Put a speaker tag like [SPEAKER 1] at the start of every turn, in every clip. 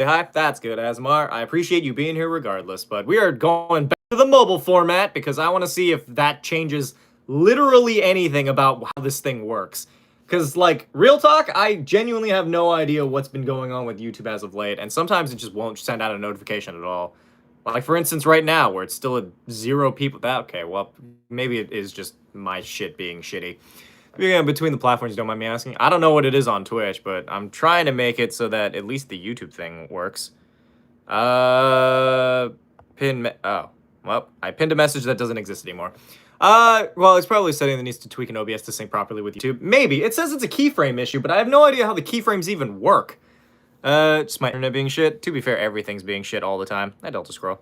[SPEAKER 1] Hi, that's good, Asmar. I appreciate you being here regardless, but we are going back to the mobile format because I want to see if that changes literally anything about how this thing works. Because, like, real talk, I genuinely have no idea what's been going on with YouTube as of late, and sometimes it just won't send out a notification at all. Like, for instance, right now, where it's still at 0 people. Okay, well, maybe it is just my shit being shitty. Yeah, between the platforms, don't mind me asking. I don't know what it is on Twitch, but I'm trying to make it so that at least the YouTube thing works. Oh, well, I pinned a message that doesn't exist anymore. Well, it's probably a setting that needs to tweak an OBS to sync properly with YouTube. Maybe. It says it's a keyframe issue, but I have no idea how the keyframes even work. Just my internet being shit. To be fair, everything's being shit all the time. I Delta scroll.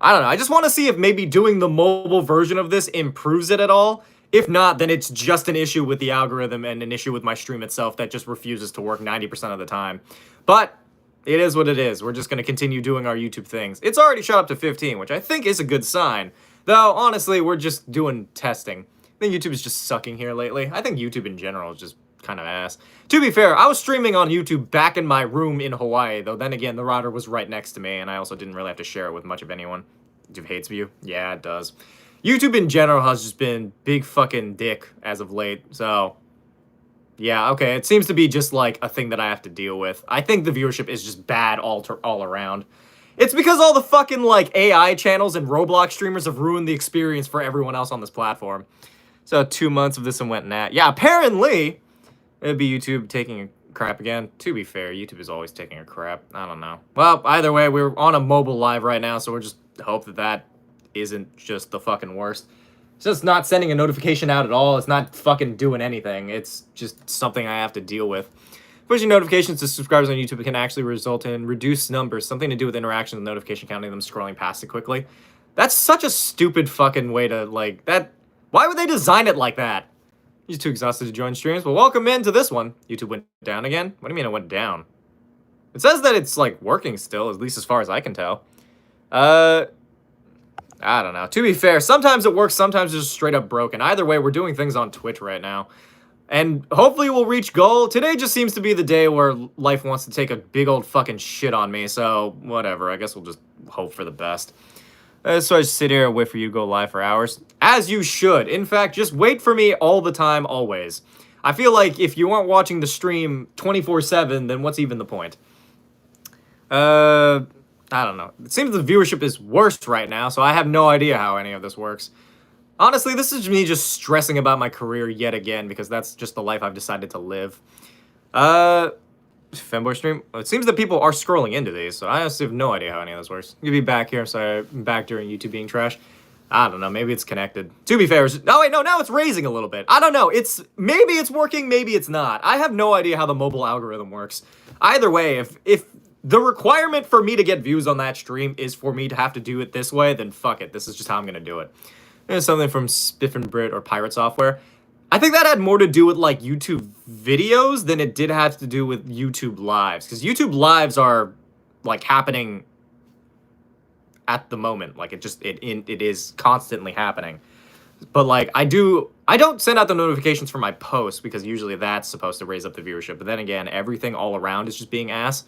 [SPEAKER 1] I don't know. I just want to see if maybe doing the mobile version of this improves it at all. If not, then it's just an issue with the algorithm and an issue with my stream itself that just refuses to work 90% of the time. But it is what it is. We're just going to continue doing our YouTube things. It's already shot up to 15, which I think is a good sign. Though, honestly, we're just doing testing. I think YouTube is just sucking here lately. I think YouTube in general is just kind of ass. To be fair, I was streaming on YouTube back in my room in Hawaii, though then again, the router was right next to me, and I also didn't really have to share it with much of anyone. YouTube hates you? Yeah, it does. YouTube in general has just been big fucking dick as of late, so yeah, okay, it seems to be just like a thing that I have to deal with. I think the viewership is just bad all around. It's because all the fucking like AI channels and Roblox streamers have ruined the experience for everyone else on this platform. So 2 months of this and went nat. Yeah, apparently it'd be YouTube taking a crap again. To be fair, YouTube is always taking a crap. I don't know. Well, either way, we're on a mobile live right now, so we're just hope that that isn't just the fucking worst. It's just not sending a notification out at all. It's not fucking doing anything. It's just something I have to deal with. Pushing notifications to subscribers on YouTube can actually result in reduced numbers, something to do with interactions and notification counting them scrolling past it quickly. That's such a stupid fucking way to, like, that... Why would they design it like that? You're too exhausted to join streams? Well, welcome into this one. YouTube went down again? What do you mean it went down? It says that it's, like, working still, at least as far as I can tell. I don't know. To be fair, sometimes it works, sometimes it's just straight up broken. Either way, we're doing things on Twitch right now. And hopefully we'll reach goal. Today just seems to be the day where life wants to take a big old fucking shit on me, so whatever. I guess we'll just hope for the best. So I just sit here and wait for you to go live for hours. As you should. In fact, just wait for me all the time, always. I feel like if you aren't watching the stream 24/7, then what's even the point? I don't know. It seems the viewership is worse right now, so I have no idea how any of this works. Honestly, this is me just stressing about my career yet again, because that's just the life I've decided to live. Femboy stream? Well, it seems that people are scrolling into these, so I honestly have no idea how any of this works. You'll be back here, so I'm back during YouTube being trash. I don't know, maybe it's connected. To be fair, oh wait, no, now it's raising a little bit. I don't know, maybe it's working, maybe it's not. I have no idea how the mobile algorithm works. Either way, if the requirement for me to get views on that stream is for me to have to do it this way, then fuck it, this is just how I'm gonna do it. There's something from Spiff and Brit or Pirate Software. I think that had more to do with, like, YouTube videos than it did have to do with YouTube lives. Because YouTube lives are, like, happening at the moment. Like, it is constantly happening. But, like, I don't send out the notifications for my posts because usually that's supposed to raise up the viewership. But then again, everything all around is just being ass.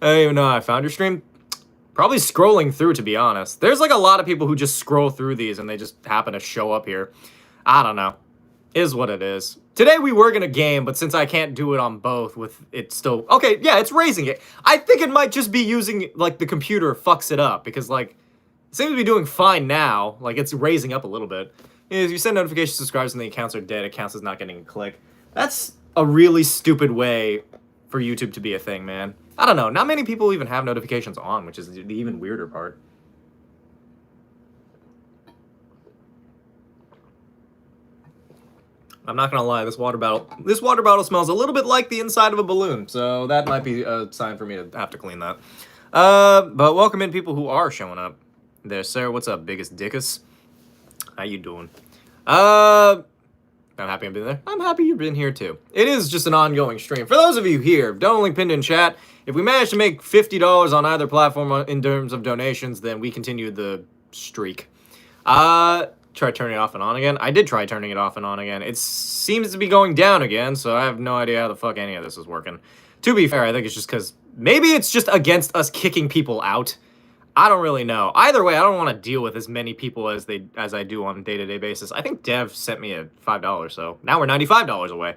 [SPEAKER 1] I don't even know I found your stream. Probably scrolling through, to be honest. There's, like, a lot of people who just scroll through these and they just happen to show up here. I don't know. Is what it is. Today we were gonna game, but since I can't do it on both with it still... Okay, yeah, it's raising it. I think it might just be using, like, the computer fucks it up, because, like, it seems to be doing fine now. Like, it's raising up a little bit. If you send notifications to subscribers and the accounts are dead, it counts as not getting a click. That's a really stupid way for YouTube to be a thing, man. I don't know. Not many people even have notifications on, which is the even weirder part. I'm not gonna lie, this water bottle smells a little bit like the inside of a balloon, so that might be a sign for me to have to clean that. But welcome in people who are showing up. There, sir. What's up, biggest dickus? How you doing? I'm happy I've been there. I'm happy you've been here too. It is just an ongoing stream. For those of you here, don't link pinned in chat. If we manage to make $50 on either platform in terms of donations, then we continue the streak. Try turning it off and on again. I did try turning it off and on again. It seems to be going down again, so I have no idea how the fuck any of this is working. To be fair, I think it's just because maybe it's just against us kicking people out. I don't really know. Either way, I don't want to deal with as many people as I do on a day-to-day basis. I think Dev sent me a $5, so now we're $95 away.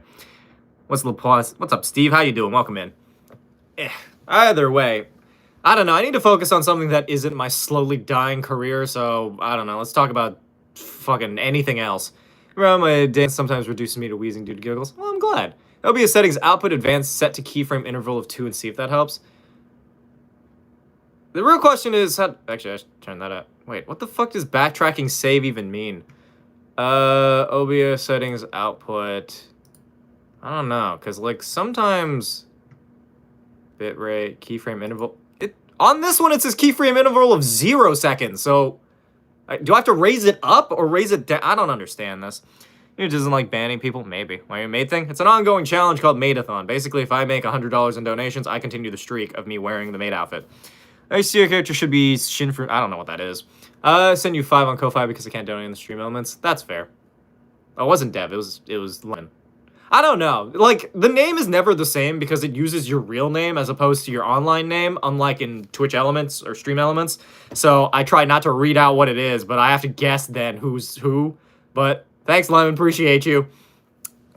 [SPEAKER 1] What's Laplace? What's up, Steve? How you doing? Welcome in. Either way, I don't know. I need to focus on something that isn't my slowly dying career, so I don't know. Let's talk about fucking anything else. Around my dance sometimes reduces me to wheezing due to giggles. Well, I'm glad. OBS settings output advanced set to keyframe interval of 2 and see if that helps. The real question is how... Actually, I should turn that up. Wait, what the fuck does backtracking save even mean? OBS settings output... I don't know, because, like, sometimes... Bitrate, keyframe interval... On this one, it says keyframe interval of 0 seconds, so... Do I have to raise it up or raise it down? I don't understand this. It doesn't like banning people? Maybe. Why, your maid thing? It's an ongoing challenge called maidathon. Basically, if I make $100 in donations, I continue the streak of me wearing the maid outfit. I see your character should be Shinfru. I don't know what that is. Send you 5 on Ko-Fi because I can't donate in the stream elements. That's fair. Oh, it wasn't Dev. It was Len. I don't know. Like, the name is never the same because it uses your real name as opposed to your online name, unlike in Twitch Elements or Stream Elements. So I try not to read out what it is, but I have to guess then who's who. But thanks, Lemon. Appreciate you.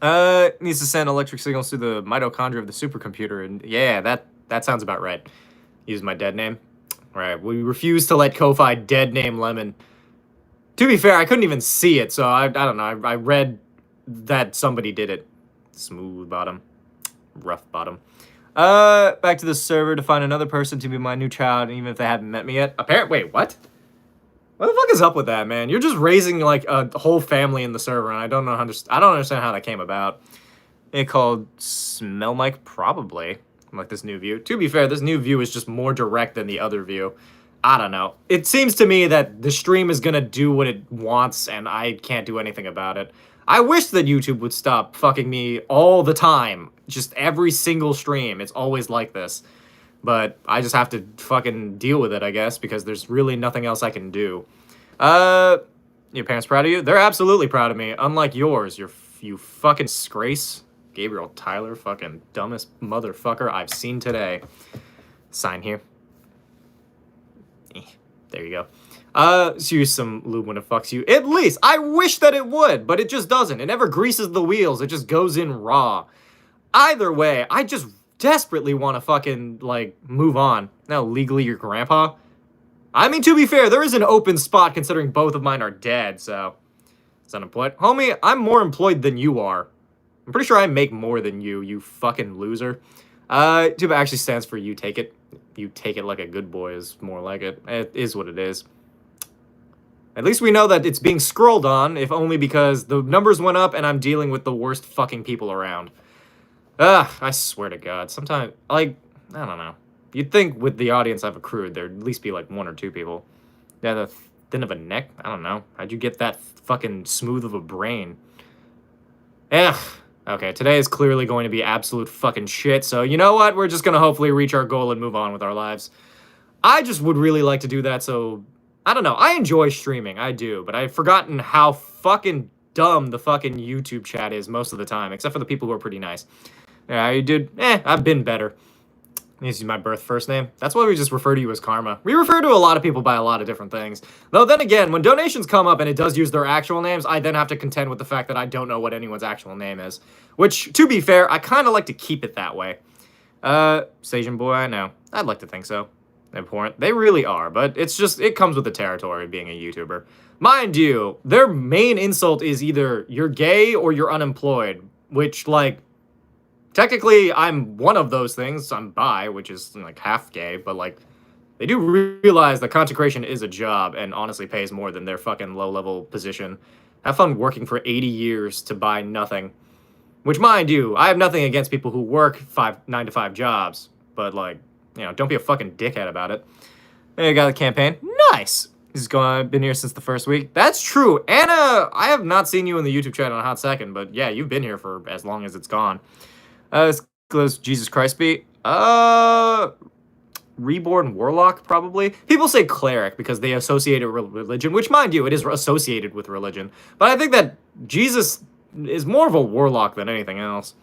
[SPEAKER 1] Needs to send electric signals through the mitochondria of the supercomputer. And yeah, that sounds about right. Use my dead name. All right, we refuse to let Ko-Fi dead name Lemon. To be fair, I couldn't even see it, so I don't know. I read that somebody did it. Smooth bottom. Rough bottom. Back to the server to find another person to be my new child, even if they haven't met me yet. Wait, what? What the fuck is up with that, man? You're just raising, like, a whole family in the server, and I don't understand how that came about. It called Smell Mike, probably. Like this new view. To be fair, this new view is just more direct than the other view. I don't know. It seems to me that the stream is gonna do what it wants, and I can't do anything about it. I wish that YouTube would stop fucking me all the time. Just every single stream. It's always like this. But I just have to fucking deal with it, I guess, because there's really nothing else I can do. Your parents proud of you? They're absolutely proud of me, unlike yours, you fucking disgrace. Gabriel Tyler, fucking dumbest motherfucker I've seen today. Sign here. There you go. Let's use some lube when it fucks you. At least, I wish that it would, but it just doesn't. It never greases the wheels. It just goes in raw. Either way, I just desperately want to fucking, like, move on. Now, legally, your grandpa? I mean, to be fair, there is an open spot considering both of mine are dead, so... It's unemployed. Homie, I'm more employed than you are. I'm pretty sure I make more than you fucking loser. Tuba actually stands for you take it. You take it like a good boy is more like it. It is what it is. At least we know that it's being scrolled on, if only because the numbers went up and I'm dealing with the worst fucking people around. Ugh, I swear to God. Sometimes, like, I don't know. You'd think with the audience I've accrued, there'd at least be like 1 or 2 people. Yeah, the thin of a neck? I don't know. How'd you get that fucking smooth of a brain? Ugh. Okay, today is clearly going to be absolute fucking shit, so you know what? We're just gonna hopefully reach our goal and move on with our lives. I just would really like to do that, so... I don't know. I enjoy streaming, I do, but I've forgotten how fucking dumb the fucking YouTube chat is most of the time, except for the people who are pretty nice. Yeah, you dude? I've been better. This is my birth first name. That's why we just refer to you as Karma. We refer to a lot of people by a lot of different things. Though then again, when donations come up and it does use their actual names, I then have to contend with the fact that I don't know what anyone's actual name is. Which, to be fair, I kind of like to keep it that way. Station Boy, I know. I'd like to think so. Important. They really are, but it's just, it comes with the territory of being a YouTuber. Mind you, their main insult is either you're gay or you're unemployed, which, like, technically, I'm one of those things. I'm bi, which is, like, half gay, but, like, they do realize that consecration is a job and honestly pays more than their fucking low-level position. Have fun working for 80 years to buy nothing. Which, mind you, I have nothing against people who work 9-to-5 jobs, but, like, you know, don't be a fucking dickhead about it. There you got the campaign. Nice! He's been here since the first week. That's true. Anna, I have not seen you in the YouTube chat in a hot second, but yeah, you've been here for as long as it's gone. Jesus Christ be. Reborn Warlock, probably. People say cleric because they associate it with religion, which, mind you, it is associated with religion. But I think that Jesus is more of a warlock than anything else.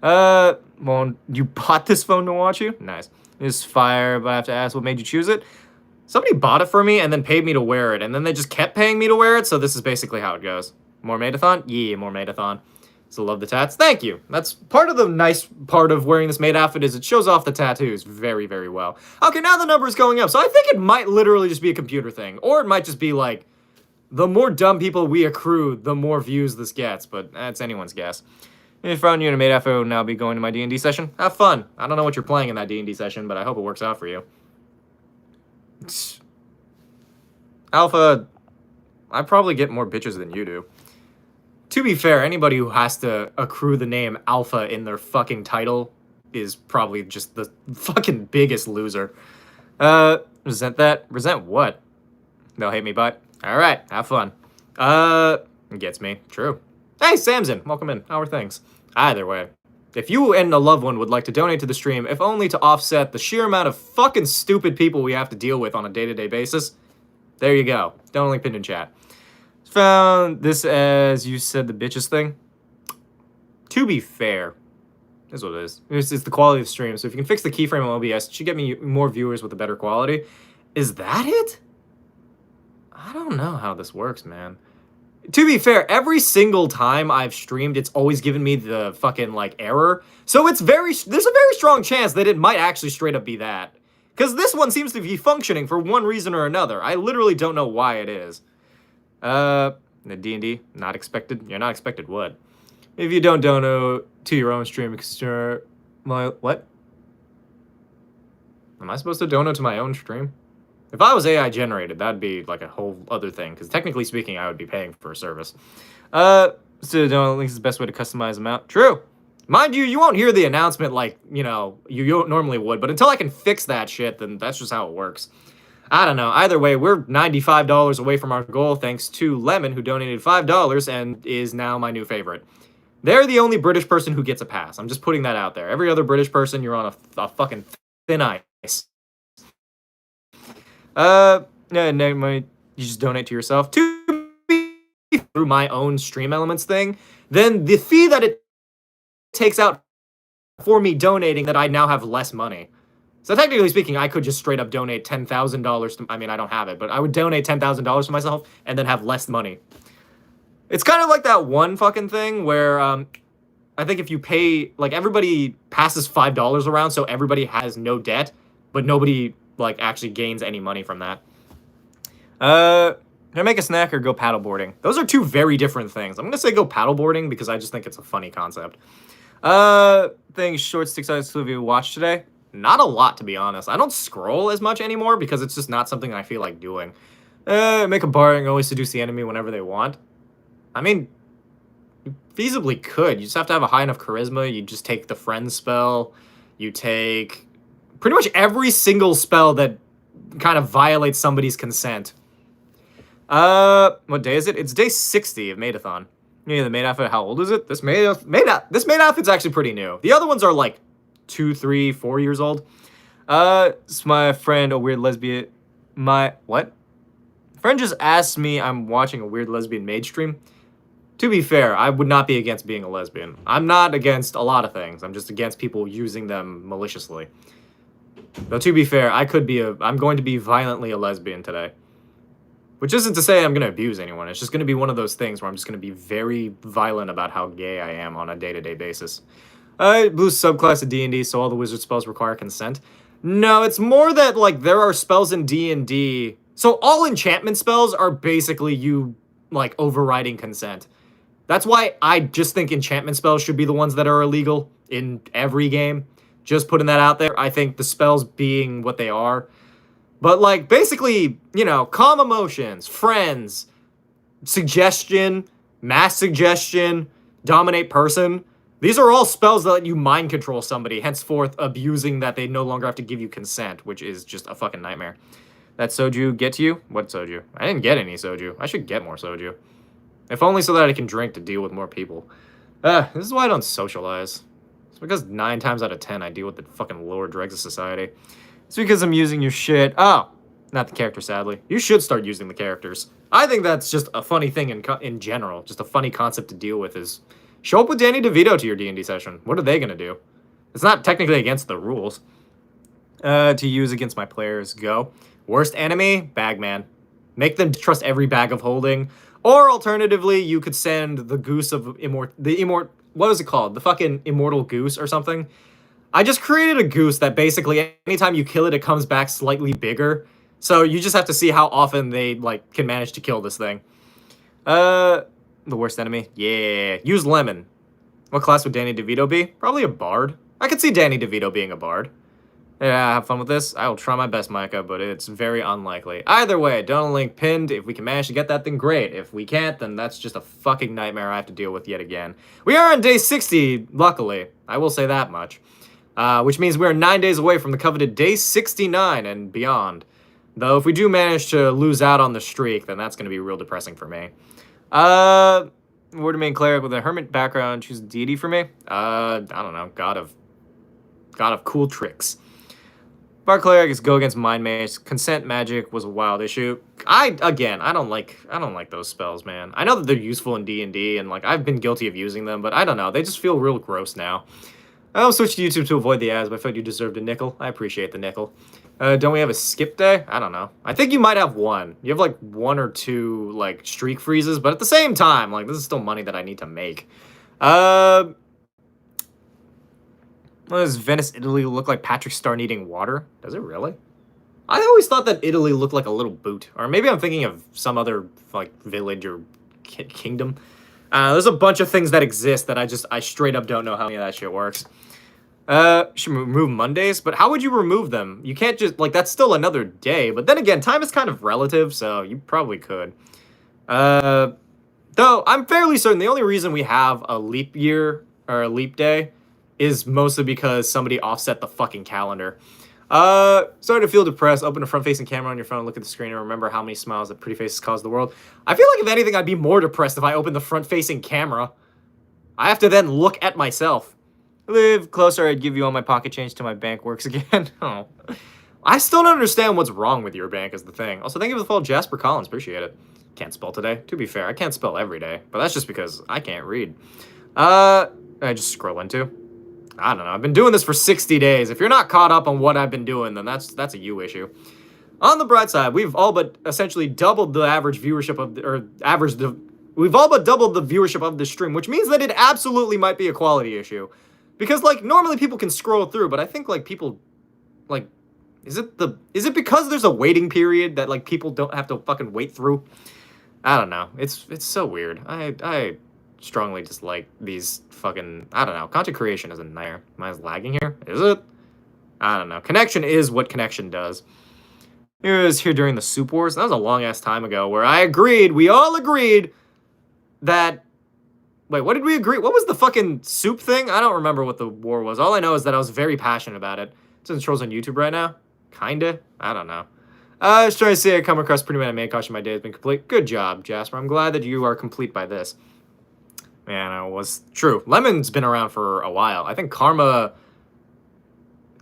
[SPEAKER 1] Well, you bought this phone to watch you? Nice. This fire, but I have to ask what made you choose it? Somebody bought it for me and then paid me to wear it, and then they just kept paying me to wear it, so this is basically how it goes. More maidathon? Yeah, more maidathon. So love the tats. Thank you. That's part of the nice part of wearing this maid outfit is it shows off the tattoos very, very well. Okay, now the number is going up, so I think it might literally just be a computer thing, or it might just be like, the more dumb people we accrue, the more views this gets, but that's anyone's guess. If I found you in a maid outfit, I will now be going to my D&D session. Have fun. I don't know what you're playing in that D&D session, but I hope it works out for you. Alpha, I probably get more bitches than you do. To be fair, anybody who has to accrue the name Alpha in their fucking title is probably just the fucking biggest loser. Resent that? Resent what? They'll hate me, but alright, have fun. Gets me. True. Hey, Samson, welcome in. How are things? Either way, if you and a loved one would like to donate to the stream, if only to offset the sheer amount of fucking stupid people we have to deal with on a day-to-day basis, there you go. Don't link pinned in chat. Found this as you said the bitches thing. To be fair, is what it is. It's the quality of the stream. So if you can fix the keyframe on OBS, it should get me more viewers with a better quality. Is that it? I don't know how this works, man. To be fair, every single time I've streamed, it's always given me the fucking, like, error. So there's a very strong chance that it might actually straight up be that. Because this one seems to be functioning for one reason or another. I literally don't know why it is. The D&D, not expected. You're not expected what? If you don't donate to your own stream, what? Am I supposed to donate to my own stream? If I was AI generated, that'd be like a whole other thing, because technically speaking, I would be paying for a service. So donate links is the best way to customize them out. True. Mind you, you won't hear the announcement like, you know, you normally would, but until I can fix that shit, then that's just how it works. I don't know. Either way, we're $95 away from our goal, thanks to Lemon, who donated $5 and is now my new favorite. They're the only British person who gets a pass. I'm just putting that out there. Every other British person, you're on a fucking thin ice. Yeah, you just donate to yourself. To be through my own stream elements thing, then the fee that it takes out for me donating, that I now have less money. So technically speaking, I could just straight up donate $10,000 to, I mean, I don't have it, but I would donate $10,000 to myself and then have less money. It's kind of like that one fucking thing where, I think if you pay, like, everybody passes $5 around, so everybody has no debt, but nobody, like, actually gains any money from that. Can I make a snack or go paddleboarding? Those are two very different things. I'm gonna say go paddleboarding because I just think it's a funny concept. Things short sticks out of you watch today? Not a lot, to be honest. I don't scroll as much anymore because it's just not something I feel like doing. Make a bar and always seduce the enemy whenever they want. I mean, you feasibly could. You just have to have a high enough charisma. You just take the friend spell. You take pretty much every single spell that kind of violates somebody's consent. What day is it? It's day 60 of Maidathon. Yeah, the maid outfit, how old is it? This maid outfit's actually pretty new. The other ones are like 2, 3, 4 years old. It's my friend, a weird lesbian. What? Friend just asked me I'm watching a weird lesbian maid stream. To be fair, I would not be against being a lesbian. I'm not against a lot of things. I'm just against people using them maliciously. Though to be fair, I'm going to be violently a lesbian today. Which isn't to say I'm going to abuse anyone. It's just going to be one of those things where I'm just going to be very violent about how gay I am on a day-to-day basis. Blue subclass of D&D, so all the wizard spells require consent. No, it's more that, like, there are spells in D&D. So all enchantment spells are basically you, like, overriding consent. That's why I just think enchantment spells should be the ones that are illegal in every game. Just putting that out there. I think the spells being what they are. But, like, basically, you know, calm emotions, friends, suggestion, mass suggestion, dominate person. These are all spells that let you mind control somebody, henceforth abusing that they no longer have to give you consent, which is just a fucking nightmare. That soju get to you? What soju? I didn't get any soju. I should get more soju. If only so that I can drink to deal with more people. This is why I don't socialize. It's because 9 times out of 10 I deal with the fucking lower dregs of society. It's because I'm using your shit. Oh, not the character, sadly. You should start using the characters. I think that's just a funny thing in general. Just a funny concept to deal with is Show up with Danny DeVito to your D&D session. What are they gonna do? It's not technically against the rules. To use against my players, go. Worst enemy, Bagman. Make them trust every bag of holding. Or alternatively, you could send the goose of what was it called? The fucking immortal goose or something. I just created a goose that basically anytime you kill it, it comes back slightly bigger. So you just have to see how often they like can manage to kill this thing. The worst enemy? Yeah. Use Lemon. What class would Danny DeVito be? Probably a bard. I could see Danny DeVito being a bard. Yeah, have fun with this. I will try my best, Micah, but it's very unlikely. Either way, don't link pinned. If we can manage to get that, then great. If we can't, then that's just a fucking nightmare I have to deal with yet again. We are on day 60, luckily. I will say that much. Which means we are 9 days away from the coveted day 69 and beyond. Though if we do manage to lose out on the streak, then that's going to be real depressing for me. Word main cleric with a hermit background. Choose deity for me. I don't know. God of cool tricks. Bar cleric is go against mind maze. Consent magic was a wild issue. I don't like those spells, man. I know that they're useful in D&D and like I've been guilty of using them, but I don't know. They just feel real gross now. I'll switch to YouTube to avoid the ads, but I thought you deserved a nickel. I appreciate the nickel. Don't we have a skip day? I don't know. I think you might have one. You have like 1 or 2 like streak freezes, but at the same time, like this is still money that I need to make. Does Venice, Italy look like Patrick Star needing water? Does it really? I always thought that Italy looked like a little boot. Or maybe I'm thinking of some other like village or kingdom. There's a bunch of things that exist that I straight up don't know how any of that shit works. Should remove Mondays, but how would you remove them? You can't just, like, that's still another day. But then again, time is kind of relative, so you probably could. Though, I'm fairly certain the only reason we have a leap year or a leap day is mostly because somebody offset the fucking calendar. Starting to feel depressed. Open a front-facing camera on your phone and look at the screen and remember how many smiles that pretty faces cause the world. I feel like, if anything, I'd be more depressed if I opened the front-facing camera. I have to then look at myself. Live closer, I'd give you all my pocket change till my bank works again. Oh. I still don't understand what's wrong with your bank is the thing. Also, thank you for the follow, Jasper Collins. Appreciate it. Can't spell today. To be fair, I can't spell every day. But that's just because I can't read. I just scroll into. I don't know. I've been doing this for 60 days. If you're not caught up on what I've been doing, then that's a you issue. On the bright side, we've all but essentially doubled the average viewership of we've all but doubled the viewership of the stream, which means that it absolutely might be a quality issue. Because like normally people can scroll through, but I think like people like is it because there's a waiting period that like people don't have to fucking wait through? I don't know. It's so weird. I strongly dislike these fucking, I don't know. Content creation is a nightmare. Am I lagging here? Is it? I don't know. Connection is what connection does. It was here during the Soup Wars. That was a long-ass time ago where we all agreed that, wait, what did we agree? What was the fucking soup thing? I don't remember what the war was. All I know is that I was very passionate about it. It's in the trolls on YouTube right now. Kinda. I don't know. I was trying to say I come across pretty much a main caution. My day has been complete. Good job, Jasper. I'm glad that you are complete by this. Man, it was true. Lemon's been around for a while. I think Karma...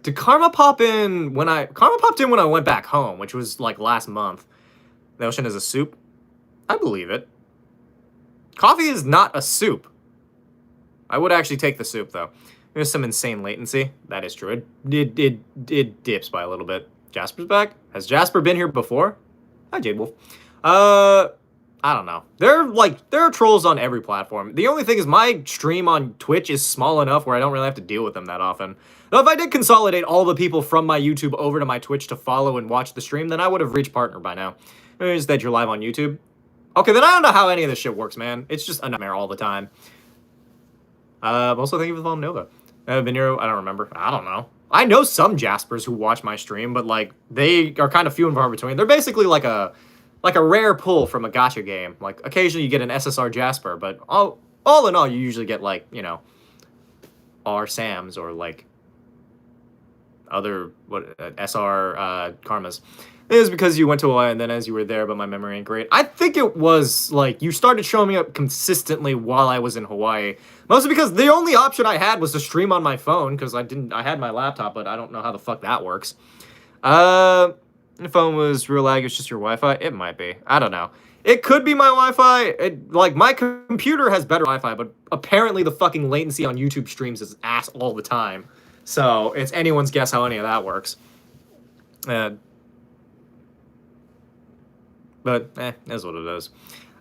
[SPEAKER 1] Did Karma pop in when Karma popped in when I went back home, which was, like, last month. The ocean is a soup? I believe it. Coffee is not a soup. I would actually take the soup, though. There's some insane latency. That is true. It dips by a little bit. Jasper's back? Has Jasper been here before? Hi, Jade Wolf. I don't know. There are trolls on every platform. The only thing is my stream on Twitch is small enough where I don't really have to deal with them that often. Though if I did consolidate all the people from my YouTube over to my Twitch to follow and watch the stream, then I would have reached partner by now. Is that you're live on YouTube? Okay, then I don't know how any of this shit works, man. It's just a nightmare all the time. Also, thank you for the follow, Nova. Been here, I don't remember. I don't know. I know some Jaspers who watch my stream, but, like, they are kind of few and far between. They're basically like a rare pull from a gacha game. Like, occasionally you get an SSR Jasper, but all in all, you usually get, like, you know, R Sams or, like, other, SR Karmas. It is because you went to Hawaii and then as you were there, but my memory ain't great. I think it was, like, you started showing me up consistently while I was in Hawaii. Mostly because the only option I had was to stream on my phone, because I had my laptop, but I don't know how the fuck that works. The phone was real lag, it's just your Wi-Fi? It might be. I don't know. It could be my Wi-Fi. Like, my computer has better Wi-Fi, but apparently the fucking latency on YouTube streams is ass all the time. So, it's anyone's guess how any of that works. But, is what it is.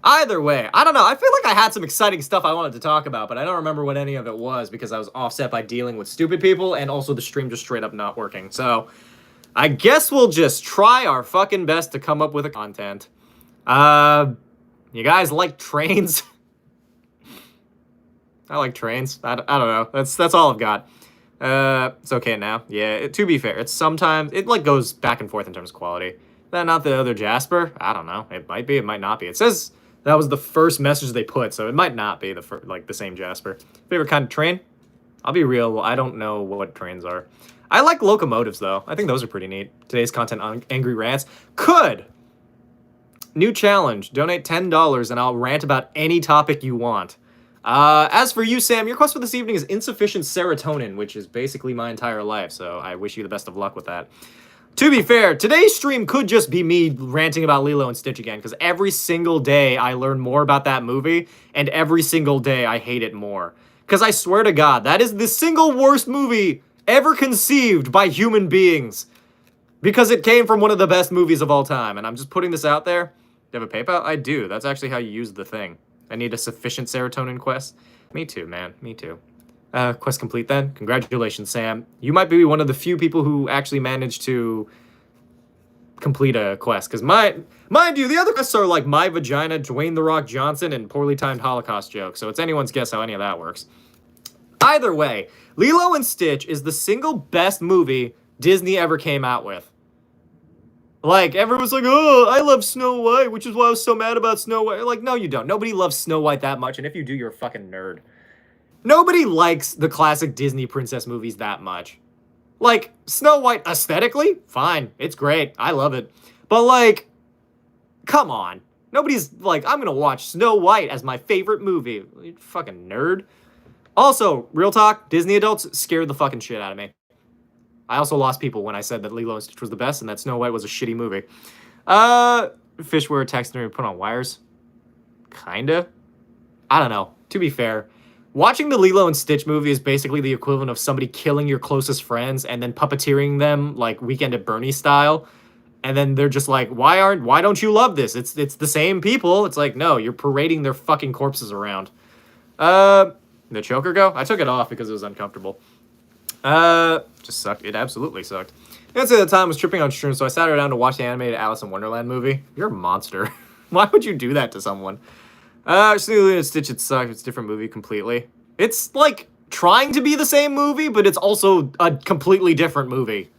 [SPEAKER 1] Either way, I don't know. I feel like I had some exciting stuff I wanted to talk about, but I don't remember what any of it was because I was offset by dealing with stupid people and also the stream just straight up not working. So, I guess we'll just try our fucking best to come up with a content. You guys like trains? I like trains. I don't know. That's all I've got. It's okay now. Yeah, to be fair, it's sometimes, it like goes back and forth in terms of quality. That not the other Jasper? I don't know. It might be, it might not be. It says that was the first message they put, so it might not be the same Jasper. Favorite kind of train? I'll be real, I don't know what trains are. I like locomotives, though. I think those are pretty neat. Today's content on Angry Rants. New challenge. Donate $10 and I'll rant about any topic you want. As for you, Sam, your quest for this evening is insufficient serotonin, which is basically my entire life, so I wish you the best of luck with that. To be fair, today's stream could just be me ranting about Lilo and Stitch again, because every single day I learn more about that movie, and every single day I hate it more. Because I swear to God, that is the single worst movie ever conceived by human beings. Because it came from one of the best movies of all time, and I'm just putting this out there. Do you have a PayPal? I do. That's actually how you use the thing. I need a sufficient serotonin quest. Me too, man. Me too. Quest complete then. Congratulations, Sam. You might be one of the few people who actually managed to complete a quest. Because mind you, the other quests are like My Vagina, Dwayne The Rock Johnson, and Poorly Timed Holocaust Joke. So it's anyone's guess how any of that works. Either way, Lilo and Stitch is the single best movie Disney ever came out with. Like, everyone's like, oh, I love Snow White, which is why I was so mad about Snow White. Like, no, you don't. Nobody loves Snow White that much, and if you do, you're a fucking nerd. Nobody likes the classic Disney princess movies that much. Like, Snow White, aesthetically, fine. It's great. I love it. But, like, come on. Nobody's like, I'm gonna watch Snow White as my favorite movie. You fucking nerd. Also, real talk, Disney adults scared the fucking shit out of me. I also lost people when I said that Lilo and Stitch was the best and that Snow White was a shitty movie. Fish were texting me put on wires. Kinda. I don't know. To be fair, watching the Lilo and Stitch movie is basically the equivalent of somebody killing your closest friends and then puppeteering them like Weekend at Bernie style. And then they're just like, why don't you love this? It's the same people. It's like, no, you're parading their fucking corpses around. The choker go? I took it off because it was uncomfortable. Just sucked. It absolutely sucked. I'd say the time was tripping on shrooms, so I sat her down to watch the animated Alice in Wonderland movie. You're a monster. Why would you do that to someone? Lilo and Stitch, it sucked. It's a different movie completely. It's, like, trying to be the same movie, but it's also a completely different movie.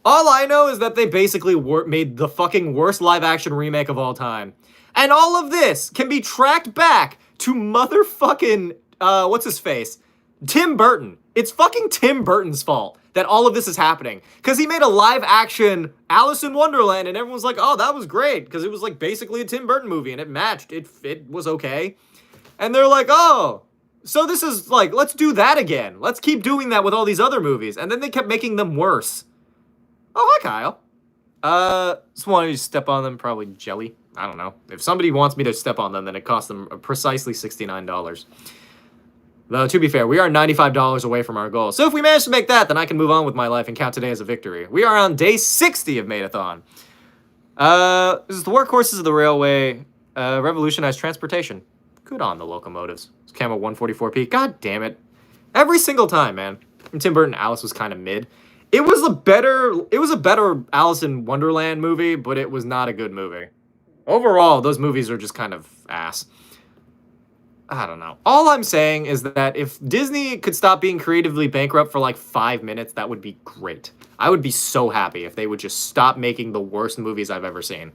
[SPEAKER 1] All I know is that they basically made the fucking worst live-action remake of all time. And all of this can be tracked back to motherfucking, what's-his-face? Tim Burton. It's fucking Tim Burton's fault that all of this is happening. Because he made a live-action Alice in Wonderland, and everyone's like, oh, that was great. Because it was, like, basically a Tim Burton movie, and it matched. It was okay. And they're like, oh, so this is, like, let's do that again. Let's keep doing that with all these other movies. And then they kept making them worse. Oh, hi, Kyle. Just wanted to step on them, probably jelly. I don't know. If somebody wants me to step on them, then it costs them precisely $69. Though, to be fair, we are $95 away from our goal. So if we manage to make that, then I can move on with my life and count today as a victory. We are on day 60 of Maidathon. This is the workhorses of the railway revolutionized transportation. Good on the locomotives. It's Camo 144p. God damn it. Every single time, man. And Tim Burton Alice was kind of mid. It was a better Alice in Wonderland movie, but it was not a good movie. Overall, those movies are just kind of ass. I don't know. All I'm saying is that if Disney could stop being creatively bankrupt for like 5 minutes, that would be great. I would be so happy if they would just stop making the worst movies I've ever seen.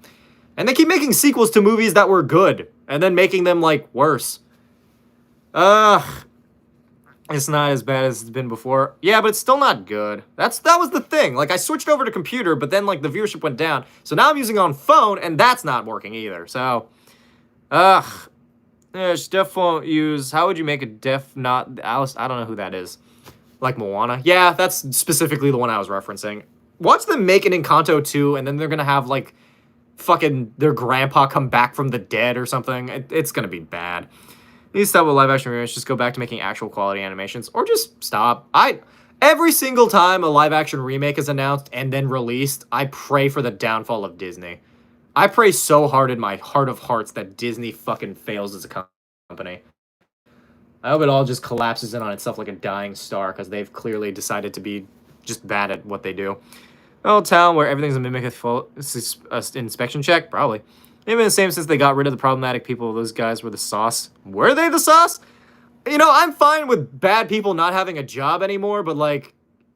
[SPEAKER 1] And they keep making sequels to movies that were good, and then making them, like, worse. It's not as bad as it's been before. Yeah, but it's still not good. That was the thing. Like, I switched over to computer, but then, like, the viewership went down. So now I'm using it on phone, and that's not working either. So, yeah, Steph won't use... How would you make a deaf not... Alice? I don't know who that is. Like Moana? Yeah, that's specifically the one I was referencing. Watch them make an Encanto 2, and then they're gonna have, like... fucking their grandpa come back from the dead or something. It's gonna be bad. They need to stop with live action remakes. Just go back to making actual quality animations, or just stop. Every single time a live action remake is announced and then released, I pray for the downfall of Disney. I pray so hard in my heart of hearts that Disney fucking fails as a company. I hope it all just collapses in on itself like a dying star, because they've clearly decided to be just bad at what they do. An old town where everything's a mimic of full inspection check? Probably. They've been the same since they got rid of the problematic people. Those guys were the sauce. Were they the sauce? You know, I'm fine with bad people not having a job anymore, but, like,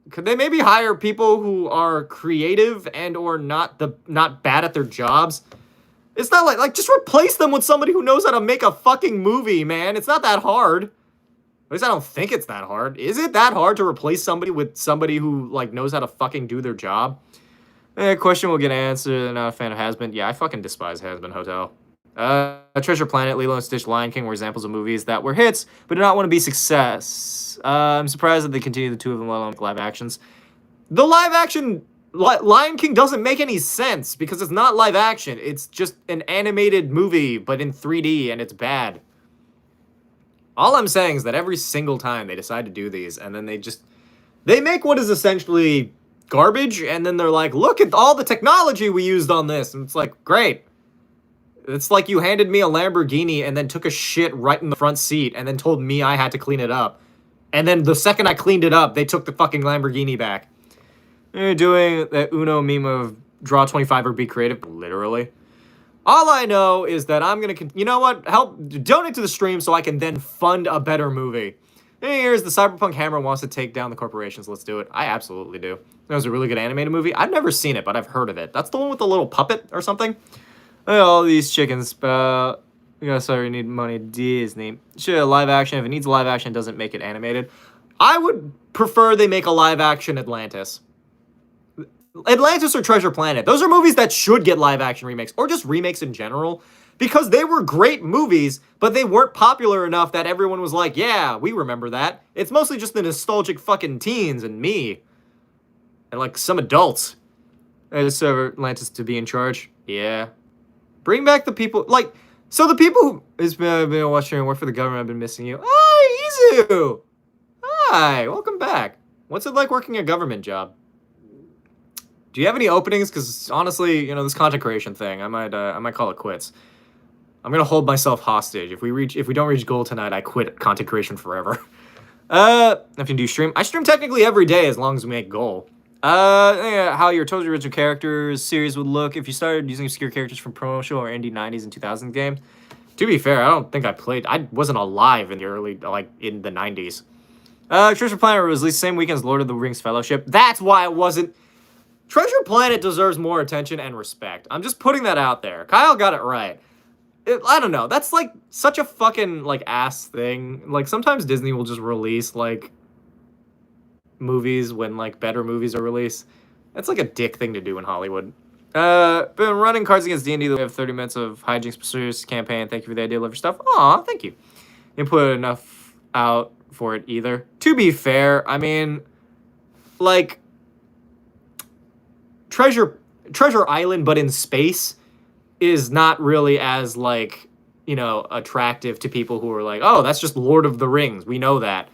[SPEAKER 1] could they maybe hire people who are creative and or not bad at their jobs? It's not like, just replace them with somebody who knows how to make a fucking movie, man. It's not that hard. At least I don't think it's that hard. Is it that hard to replace somebody with somebody who, like, knows how to fucking do their job? Question will get answered. Not a fan of Has-Been. Yeah, I fucking despise Has-Been Hotel. Treasure Planet, Lilo and Stitch, Lion King were examples of movies that were hits, but do not want to be success. I'm surprised that they continue the two of them, let alone live actions. The live action Lion King doesn't make any sense because it's not live action. It's just an animated movie, but in 3D, and it's bad. All I'm saying is that every single time they decide to do these, and then they make what is essentially garbage, and then they're like, look at all the technology we used on this. And it's like, great. It's like you handed me a Lamborghini and then took a shit right in the front seat and then told me I had to clean it up. And then the second I cleaned it up, they took the fucking Lamborghini back. You're doing the Uno meme of draw 25 or be creative. Literally. All I know is that I'm going to, you know what? Help donate to the stream so I can then fund a better movie. Hey, here's the Cyberpunk Hammer wants to take down the corporations. Let's do it. I absolutely do. That was a really good animated movie. I've never seen it, but I've heard of it. That's the one with the little puppet or something. All these chickens. Sorry, need money. Disney. Sure, live action. If it needs live action, it doesn't make it animated. I would prefer they make a live action Atlantis. Atlantis or Treasure Planet. Those are movies that should get live action remakes, or just remakes in general, because they were great movies, but they weren't popular enough that everyone was like, yeah, we remember that. It's mostly just the nostalgic fucking teens and me. And, like, some adults. I just serve Atlantis to be in charge. Yeah. Bring back the people, like, so the people who has been watching and work for the government have been missing you. Hi, Izu! Hi, welcome back. What's it like working a government job? Do you have any openings? Because honestly, you know, this content creation thing, I might call it quits. I'm gonna hold myself hostage. If we don't reach goal tonight, I quit content creation forever. If you do stream, I stream technically every day as long as we make goal. How your totally original characters series would look if you started using obscure characters from promotional or indie 90s and 2000s games. To be fair, I don't think I wasn't alive in the early, like, in the 90s. Treasure Planet was released same weekend as Lord of the Rings Fellowship. That's why it wasn't. Treasure Planet deserves more attention and respect. I'm just putting that out there. Kyle got it right. I don't know. That's, like, such a fucking, like, ass thing. Like, sometimes Disney will just release, like, movies when, like, better movies are released. That's like a dick thing to do in Hollywood. Been running Cards Against D&D. We have 30 minutes of hijinks pursuits campaign. Thank you for the idea. Love your stuff. Aw, thank you. Didn't put enough out for it either. To be fair, I mean, like, Treasure Island, but in space, is not really as, like, you know, attractive to people who are like, oh, that's just Lord of the Rings. We know that.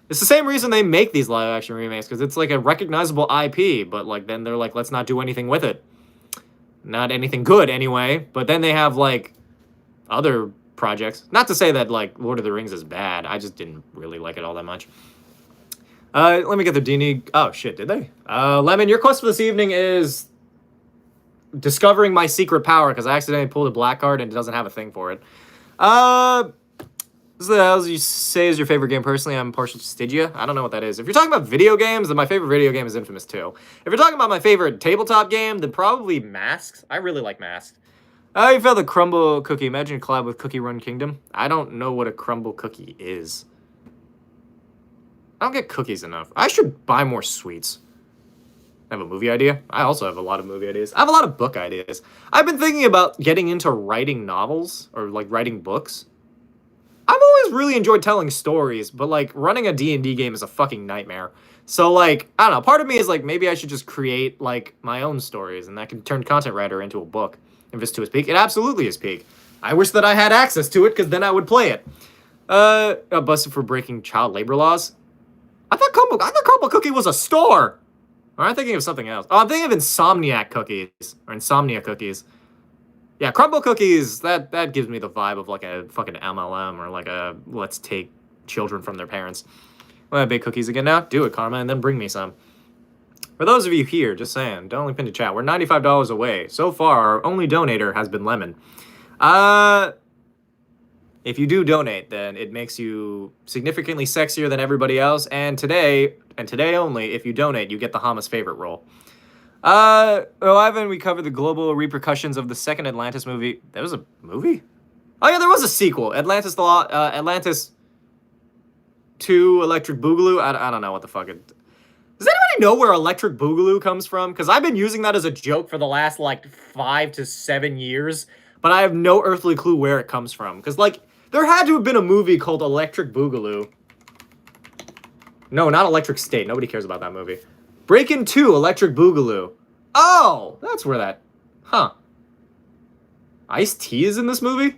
[SPEAKER 1] It's the same reason they make these live-action remakes, because it's, like, a recognizable IP, but, like, then they're like, let's not do anything with it. Not anything good, anyway, but then they have, like, other projects. Not to say that, like, Lord of the Rings is bad. I just didn't really like it all that much. Let me get the D&D... Oh, shit, did they? Lemon, your quest for this evening is discovering my secret power, because I accidentally pulled a black card and it doesn't have a thing for it. This is the hell you say is your favorite game. Personally, I'm partial to Stygia. I don't know what that is. If you're talking about video games, then my favorite video game is Infamous 2. If you're talking about my favorite tabletop game, then probably Masks. I really like Masks. You found the crumble cookie. Imagine a collab with Cookie Run Kingdom. I don't know what a crumble cookie is. I don't get cookies enough. I should buy more sweets. I have a movie idea. I also have a lot of movie ideas. I have a lot of book ideas. I've been thinking about getting into writing novels or, like, writing books. I've always really enjoyed telling stories, but, like, running a D&D game is a fucking nightmare. So, like, I don't know. Part of me is like, maybe I should just create, like, my own stories, and that can turn Content Writer into a book. If it's to its peak, it absolutely is peak. I wish that I had access to it, because then I would play it. Busted for breaking child labor laws. I thought Crumble Cookie was a store. Or am I thinking of something else? Oh, I'm thinking of Insomniac cookies. Or Insomnia cookies. Yeah, Crumble Cookies, that gives me the vibe of like a fucking MLM or like a let's take children from their parents. Want to bake cookies again now? Do it, Karma, and then bring me some. For those of you here, just saying, don't only pin to chat. We're $95 away. So far, our only donator has been Lemon. If you do donate, then it makes you significantly sexier than everybody else. And today only, if you donate, you get the Hama's favorite role. Ivan, we covered the global repercussions of the second Atlantis movie. There was a movie? Oh yeah, there was a sequel. Atlantis 2 Electric Boogaloo. I don't know what the fuck it... Does anybody know where Electric Boogaloo comes from? Because I've been using that as a joke for the last, like, 5 to 7 years. But I have no earthly clue where it comes from. Because, like, there had to have been a movie called Electric Boogaloo. No, not Electric State. Nobody cares about that movie. Breakin' 2 Electric Boogaloo. Oh, that's where that... Huh. Ice-T is in this movie?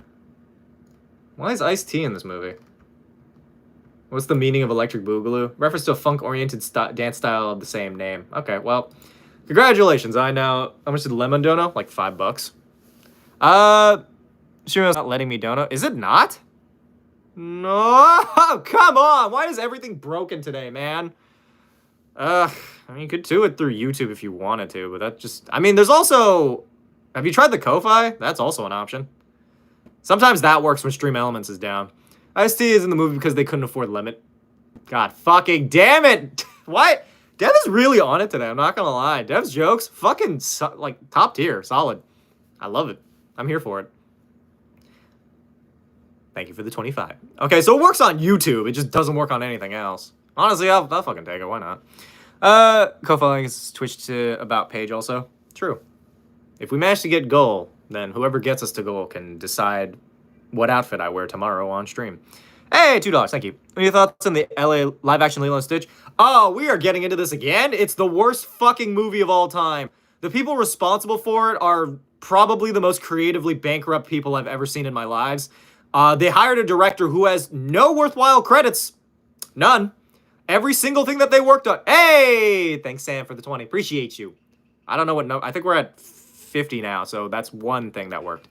[SPEAKER 1] Why is Ice-T in this movie? What's the meaning of Electric Boogaloo? Reference to a funk-oriented dance style of the same name. Okay, well, congratulations. I now... How much did Lemon dono? Like $5. Shiro's not letting me dono. Is it not? No! Come on! Why is everything broken today, man? I mean, you could do it through YouTube if you wanted to, but that just... I mean, there's also... Have you tried the Ko-Fi? That's also an option. Sometimes that works when Stream Elements is down. Ice-T is in the movie because they couldn't afford Limit. God fucking damn it! What? Dev is really on it today, I'm not gonna lie. Dev's jokes, fucking, like, top tier, solid. I love it. I'm here for it. Thank you for the 25. Okay, so it works on YouTube, it just doesn't work on anything else. Honestly, I'll fucking take it, why not? Co-following is Twitch to About page also. True. If we manage to get goal, then whoever gets us to goal can decide what outfit I wear tomorrow on stream. Hey, $2, thank you. What are your thoughts on the LA live-action Lilo & Stitch? Oh, we are getting into this again? It's the worst fucking movie of all time. The people responsible for it are probably the most creatively bankrupt people I've ever seen in my lives. They hired a director who has no worthwhile credits. None. Every single thing that they worked on. Hey! Thanks, Sam, for the 20. Appreciate you. I don't know what... I think we're at 50 now, so that's one thing that worked.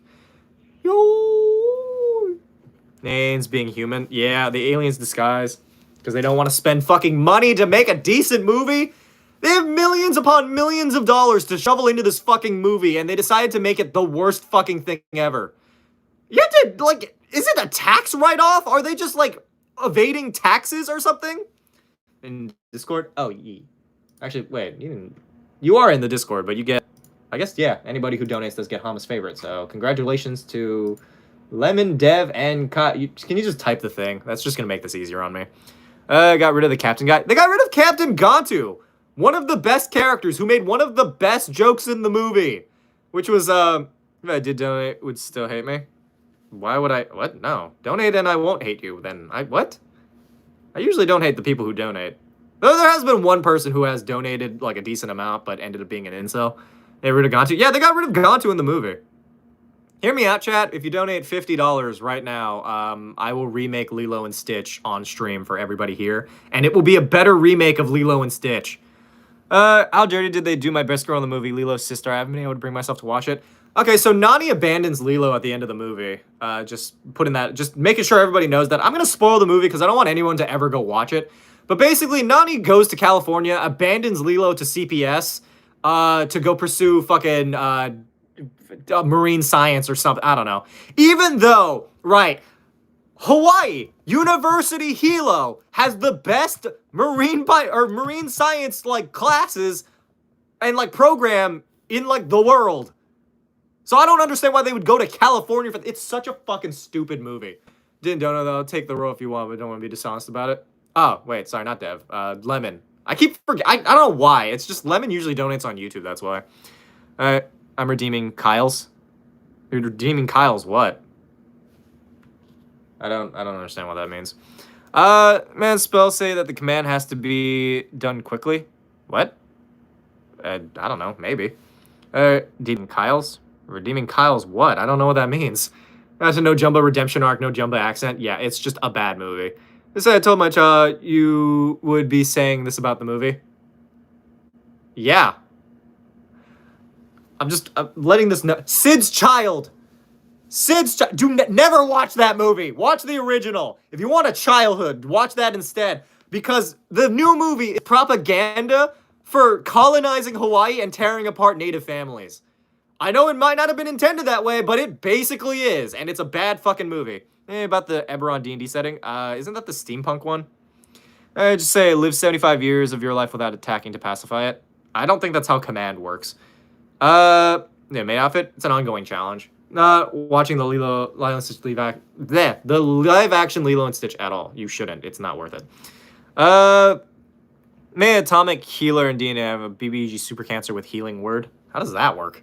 [SPEAKER 1] Yo! Names being human. Yeah, the aliens disguise. Because they don't want to spend fucking money to make a decent movie. They have millions upon millions of dollars to shovel into this fucking movie, and they decided to make it the worst fucking thing ever. You have to, like... Is it a tax write-off? Are they just, like, evading taxes or something? In Discord? Oh, actually, wait, you are in the Discord, but you get, I guess, yeah, anybody who donates does get Hama's favorite, so congratulations to Lemon, Dev, and Can you just type the thing? That's just gonna make this easier on me. Got rid of the captain guy. They got rid of Captain Gontu, one of the best characters who made one of the best jokes in the movie, which was, if I did donate, would still hate me. Why would I, what? No. Donate and I won't hate you, then what? I usually don't hate the people who donate. Though there has been one person who has donated, like, a decent amount, but ended up being an incel. They got rid of Gontu. Yeah, they got rid of Gontu in the movie. Hear me out, chat. If you donate $50 right now, I will remake Lilo and Stitch on stream for everybody here. And it will be a better remake of Lilo and Stitch. How dirty did they do My Best Girl in the movie, Lilo's sister? I haven't been able to bring myself to watch it. Okay, so Nani abandons Lilo at the end of the movie. Just making sure everybody knows that. I'm gonna spoil the movie because I don't want anyone to ever go watch it. But basically, Nani goes to California, abandons Lilo to CPS, to go pursue fucking, marine science or something. I don't know. Even though, right, Hawaii University Hilo has the best marine science, like, classes and, like, program in, like, the world. So I don't understand why they would go to California for... It's such a fucking stupid movie. Didn't know, though. Take the role if you want, but don't want to be dishonest about it. Oh, wait. Sorry, not Dev. Lemon. I keep forgetting. I don't know why. It's just Lemon usually donates on YouTube. That's why. I'm redeeming Kyle's. You're redeeming Kyle's what? I don't understand what that means. Man, spells say that the command has to be done quickly. What? I don't know, maybe. Redeeming Kyle's? Redeeming Kyle's what? I don't know what that means. That's a no Jumbo redemption arc, no Jumbo accent. Yeah, it's just a bad movie. This I told my child you would be saying this about the movie. Yeah. I'm letting this know. Sid's Child! Never watch that movie. Watch the original. If you want a childhood, watch that instead. Because the new movie is propaganda for colonizing Hawaii and tearing apart native families. I know it might not have been intended that way, but it basically is. And it's a bad fucking movie. About the Eberron D&D setting. Isn't that the steampunk one? Just say, live 75 years of your life without attacking to pacify it. I don't think that's how command works. Yeah, main outfit. It's an ongoing challenge. Not watching the Lilo and Stitch the live action Lilo and Stitch at all. You shouldn't. It's not worth it. May Atomic Healer and DNA have a BBG super cancer with healing word. How does that work?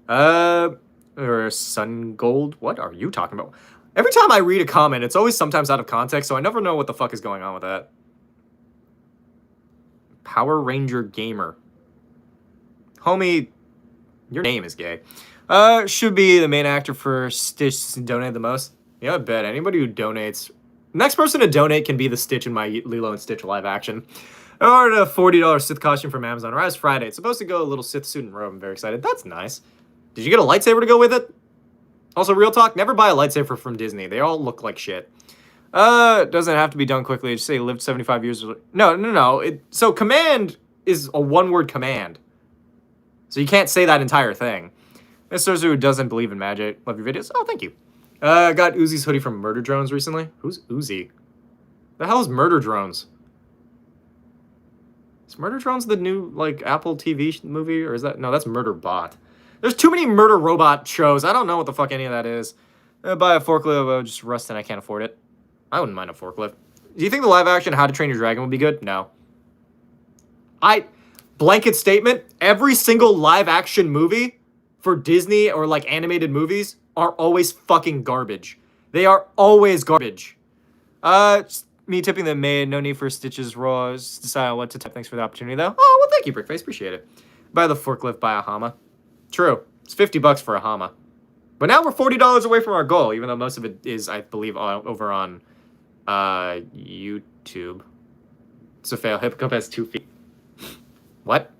[SPEAKER 1] Or Sun Gold. What are you talking about? Every time I read a comment, it's always sometimes out of context, so I never know what the fuck is going on with that. Power Ranger Gamer. Homie, your name is gay. Should be the main actor for Stitch to donate the most. Yeah, I bet anybody who donates... Next person to donate can be the Stitch in my Lilo and Stitch live action. I ordered a $40 Sith costume from Amazon. Arrives Friday. It's supposed to go a little Sith suit and robe. I'm very excited. That's nice. Did you get a lightsaber to go with it? Also, real talk, never buy a lightsaber from Disney. They all look like shit. Doesn't have to be done quickly. Just say lived 75 years. No. So command is a one-word command. So you can't say that entire thing. Mr. who doesn't believe in magic. Love your videos. Oh, thank you. Got Uzi's hoodie from Murder Drones recently. Who's Uzi? The hell is Murder Drones? Is Murder Drones the new, like, Apple TV movie? Or is that... No, that's Murder Bot. There's too many murder robot shows. I don't know what the fuck any of that is. Buy a forklift. Just rust and I can't afford it. I wouldn't mind a forklift. Do you think the live action How to Train Your Dragon would be good? No. Blanket statement. Every single live action movie for Disney or like animated movies are always fucking garbage. They are always garbage. Just me tipping the maid. No need for Stitch's raw. Just decide on what to tip. Thanks for the opportunity though. Oh, well, thank you, Brickface. Appreciate it. Buy the forklift, buy a Hama. True. It's $50 for a Hama. But now we're $40 away from our goal, even though most of it is, I believe, over on YouTube. It's a fail. Hippocamp has 2 feet. What?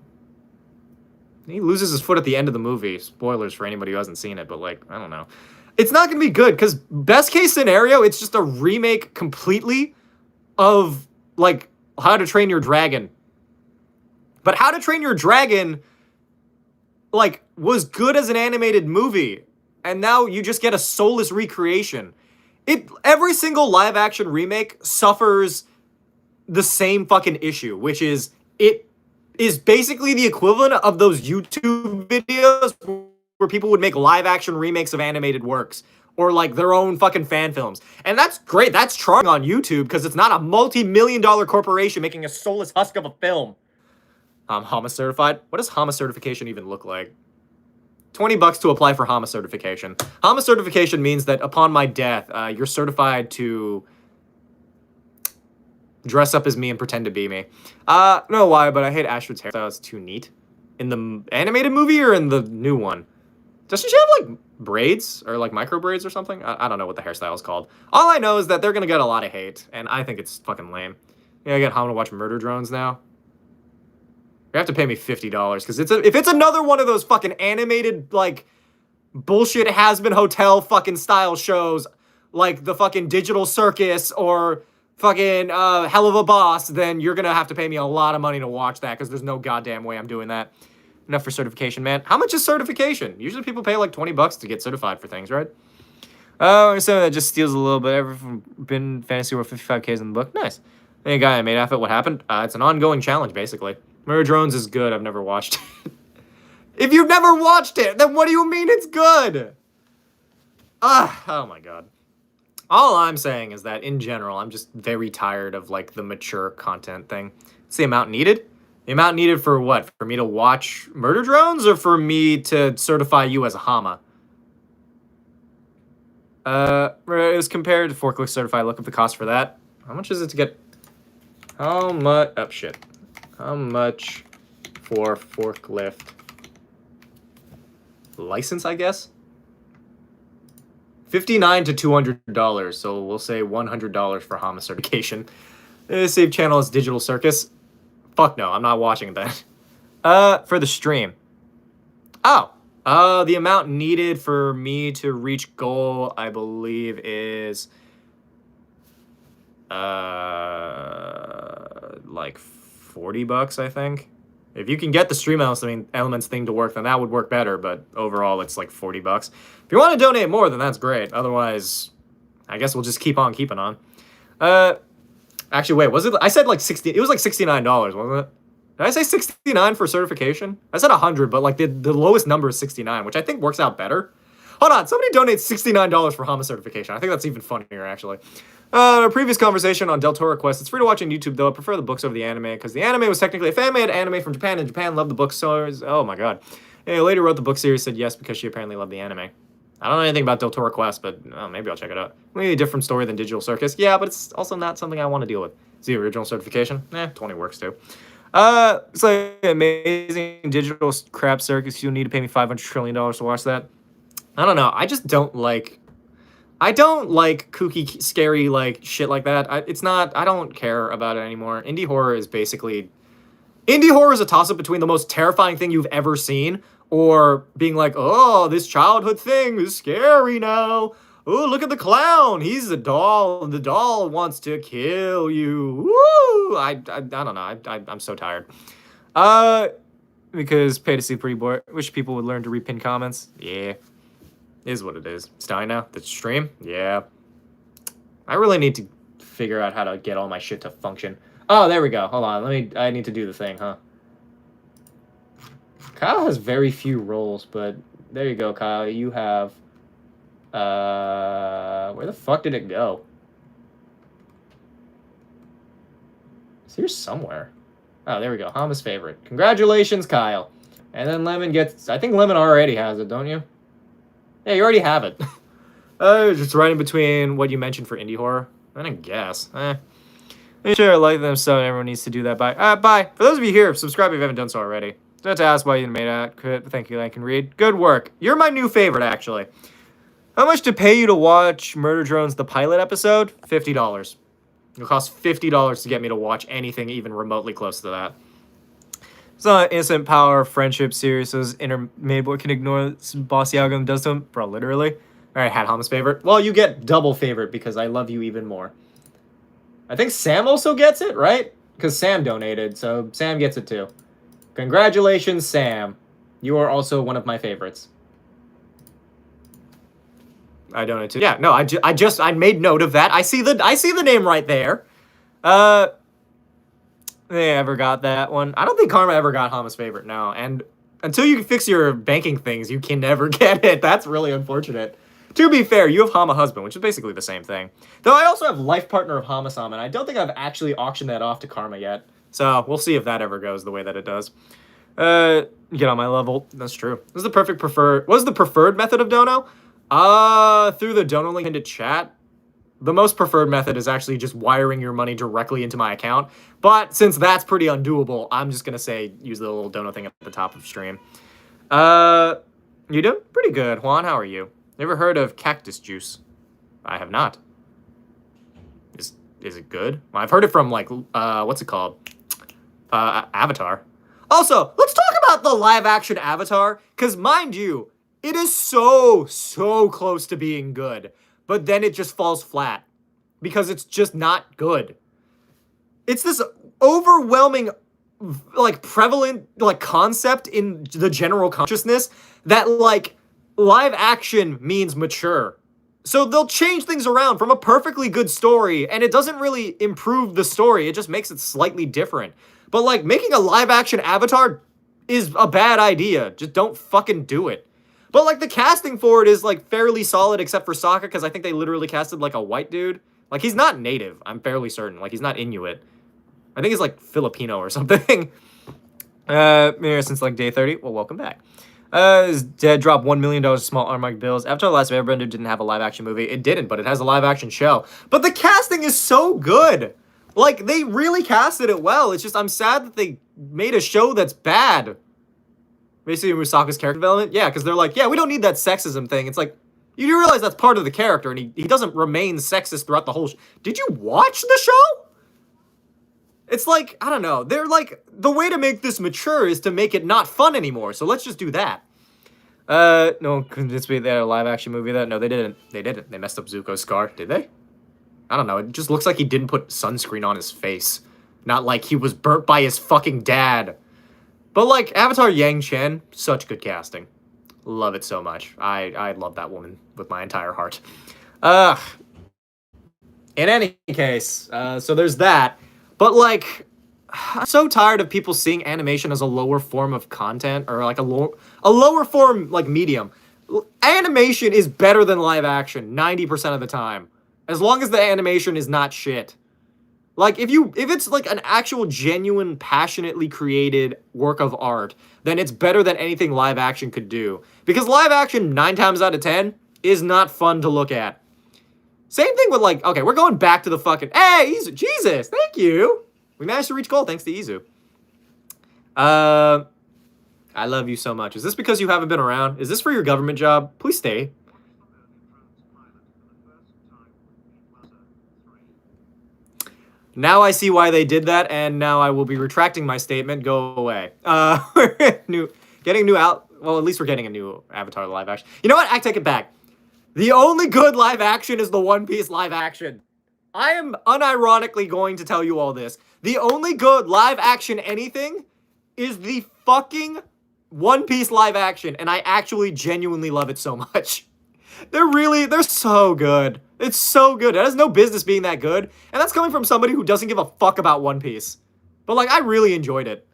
[SPEAKER 1] He loses his foot at the end of the movie. Spoilers for anybody who hasn't seen it, but, like, I don't know. It's not going to be good, because best case scenario, it's just a remake completely of, like, How to Train Your Dragon. But How to Train Your Dragon, like, was good as an animated movie. And now you just get a soulless recreation. Every single live-action remake suffers the same fucking issue, which is it is basically the equivalent of those YouTube videos where people would make live-action remakes of animated works or, like, their own fucking fan films. And that's great. That's trying on YouTube because it's not a multi-million-dollar corporation making a soulless husk of a film. Hama certified. What does Hama certification even look like? $20 to apply for Hama certification. Hama certification means that upon my death, you're certified to dress up as me and pretend to be me. I don't know why, but I hate Astrid's hair. That was too neat. In the animated movie or in the new one? Doesn't she have, like, braids? Or, like, micro braids or something? I don't know what the hairstyle is called. All I know is that they're gonna get a lot of hate, and I think it's fucking lame. Yeah, I get Hama to watch Murder Drones now. You have to pay me $50 because if it's another one of those fucking animated, like, bullshit has-been hotel fucking style shows like the fucking Digital Circus or fucking Hell of a Boss, then you're gonna have to pay me a lot of money to watch that because there's no goddamn way I'm doing that. Enough for certification, man. How much is certification? Usually people pay like $20 to get certified for things, right? So that just steals a little bit. Everything been fantasy world 55Ks in the book. Nice. Hey, guy, I made off it. What happened? It's an ongoing challenge, basically. Murder Drones is good. I've never watched it. If you've never watched it, then what do you mean it's good? Oh my god. All I'm saying is that, in general, I'm just very tired of, like, the mature content thing. It's the amount needed. The amount needed for what? For me to watch Murder Drones or for me to certify you as a Hama? It was compared to forklift certified. Look up the cost for that. How much is it to get? How much? Oh shit. How much for forklift license? I guess. $59 to $200. So we'll say $100 for Hama certification. Save channel as Digital Circus. Fuck no, I'm not watching that. For the stream. Oh. The amount needed for me to reach goal, I believe, is like $40, I think. If you can get the stream elements thing to work, then that would work better, but overall it's like $40. If you want to donate more, then that's great. Otherwise, I guess we'll just keep on keeping on. Actually, wait, was it? I said like 60. It was like $69, wasn't it? Did I say 69 for certification? I said 100, but like the lowest number is 69, which I think works out better. Hold on, somebody donates $69 for Hama certification. I think that's even funnier, actually. Our previous conversation on Del Toro Quest. It's free to watch on YouTube, though. I prefer the books over the anime, because the anime was technically a fan-made anime from Japan, and Japan loved the book, so oh my god. And later wrote the book series, said yes, because she apparently loved the anime. I don't know anything about Del Toro Quest, but maybe I'll check it out. Maybe a different story than Digital Circus. Yeah, but it's also not something I want to deal with. It's the original certification. 20 works, too. It's like amazing digital crap circus. You'll need to pay me $500 trillion to watch that. I don't know. I just don't like... I don't like kooky, scary, like, shit like that. I don't care about it anymore. Indie horror is basically... Indie horror is a toss-up between the most terrifying thing you've ever seen or being like, oh, this childhood thing is scary now. Oh, look at the clown. He's a doll. The doll wants to kill you. Woo! I don't know. I'm so tired. Because pay to see pretty bored. Wish people would learn to repin comments. Yeah. Is what it is. It's dying now. The stream? Yeah. I really need to figure out how to get all my shit to function. Oh, there we go. Hold on. I need to do the thing, huh? Kyle has very few roles, but there you go, Kyle. You have... where the fuck did it go? It's here somewhere. Oh, there we go. Hama's favorite. Congratulations, Kyle. And then Lemon gets... I think Lemon already has it, don't you? Yeah, you already have it. Just right in between what you mentioned for indie horror. I guess. Make sure I like them, so everyone needs to do that. Bye. Bye. For those of you here, subscribe if you haven't done so already. Don't have to ask why you made that. Thank you, I can read. Good work. You're my new favorite, actually. How much to pay you to watch Murder Drones, the pilot episode? $50. It'll cost $50 to get me to watch anything even remotely close to that. It's not instant power, friendship, serious, so made boy can ignore bossy algorithm does to him. Bro, literally. Alright, had Hama's favorite. Well, you get double favorite because I love you even more. I think Sam also gets it, right? Because Sam donated, so Sam gets it too. Congratulations, Sam. You are also one of my favorites. I donated too. Yeah, no, I made note of that. I see the name right there. They ever got that one. I don't think Karma ever got Hama's favorite, no. And until you fix your banking things, you can never get it. That's really unfortunate. To be fair, you have Hama Husband, which is basically the same thing. Though I also have Life Partner of HamaSama, and I don't think I've actually auctioned that off to Karma yet. So we'll see if that ever goes the way that it does. Get on my level. That's true. This is the perfect preferred... What is the preferred method of dono? Through the dono link into chat. The most preferred method is actually just wiring your money directly into my account. But since that's pretty undoable, I'm just going to say use the little dono thing at the top of stream. You doing? Pretty good. Juan, how are you? Never heard of cactus juice? I have not. Is it good? Well, I've heard it from, like, what's it called? Avatar. Also, let's talk about the live-action Avatar. Because, mind you, it is so close to being good. But then it just falls flat. Because it's just not good. It's this overwhelming, like, prevalent, like, concept in the general consciousness that, like, live action means mature. So they'll change things around from a perfectly good story, and it doesn't really improve the story. It just makes it slightly different. But, like, making a live action Avatar is a bad idea. Just don't fucking do it. But, like, the casting for it is, like, fairly solid except for Sokka, because I think they literally casted, like, a white dude. Like, he's not native, I'm fairly certain. Like, he's not Inuit. I think he's, like, Filipino or something. Here since, like, day 30. Well, welcome back. His dad dropped $1 million of small unmarked bills. Avatar: The Last Airbender didn't have a live-action movie. It didn't, but it has a live-action show. But the casting is so good. Like, they really casted it well. It's just, I'm sad that they made a show that's bad. Basically, Musaka's character development. Yeah, because they're like, yeah, we don't need that sexism thing. It's like, you do realize that's part of the character, and he doesn't remain sexist throughout the whole Did you watch the show? It's like, I don't know. They're like, the way to make this mature is to make it not fun anymore. So let's just do that. No one convinced me they had a live action movie of that. No, they didn't. They didn't. They messed up Zuko's scar. Did they? I don't know. It just looks like he didn't put sunscreen on his face. Not like he was burnt by his fucking dad. But like, Avatar Yang Chen, such good casting. Love it so much. I love that woman with my entire heart. In any case, so there's that. But, like, I'm so tired of people seeing animation as a lower form of content, or, like, a lower form, like, medium. Animation is better than live action 90% of the time. As long as the animation is not shit. Like, if it's, like, an actual, genuine, passionately created work of art, then it's better than anything live action could do. Because live action, 9 times out of 10, is not fun to look at. Same thing with, like, okay, we're going back to the fucking, hey, Izu, Jesus, thank you. We managed to reach goal thanks to Izu. I love you so much. Is this because you haven't been around? Is this for your government job? Please stay. Now I see why they did that, and now I will be retracting my statement. Go away. We're getting new out. Well, at least we're getting a new Avatar live action. You know what? I take it back. The only good live action is the One Piece live action. I am unironically going to tell you all this. The only good live action anything is the fucking One Piece live action, and I actually genuinely love it so much. They're so good. It's so good. It has no business being that good, and that's coming from somebody who doesn't give a fuck about One Piece. But, like, I really enjoyed it.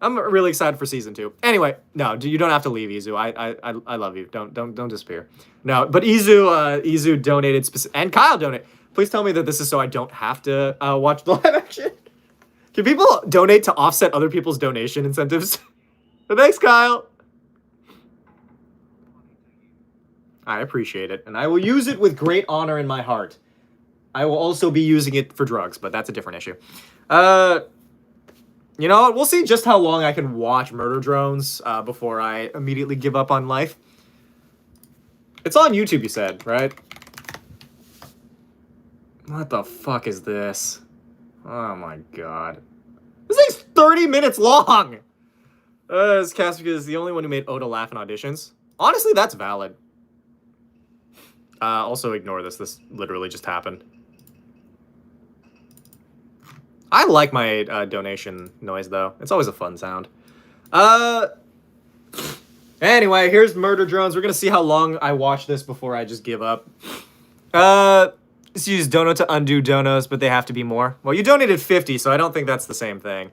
[SPEAKER 1] I'm really excited for season 2. Anyway, no, you don't have to leave, Izu. I love you. Don't disappear. No, but Izu donated and Kyle donated. Please tell me that this is so I don't have to watch the live action. Can people donate to offset other people's donation incentives? Thanks, Kyle. I appreciate it, and I will use it with great honor in my heart. I will also be using it for drugs, but that's a different issue. You know what? We'll see just how long I can watch Murder Drones before I immediately give up on life. It's on YouTube, you said, right? What the fuck is this? Oh my god. This thing's 30 minutes long! This cast is the only one who made Oda laugh in auditions. Honestly, that's valid. Also ignore this. This literally just happened. I like my donation noise, though. It's always a fun sound. Anyway, here's Murder Drones. We're gonna see how long I watch this before I just give up. Let's use Dono to undo donos, but they have to be more. Well, you donated 50, so I don't think that's the same thing.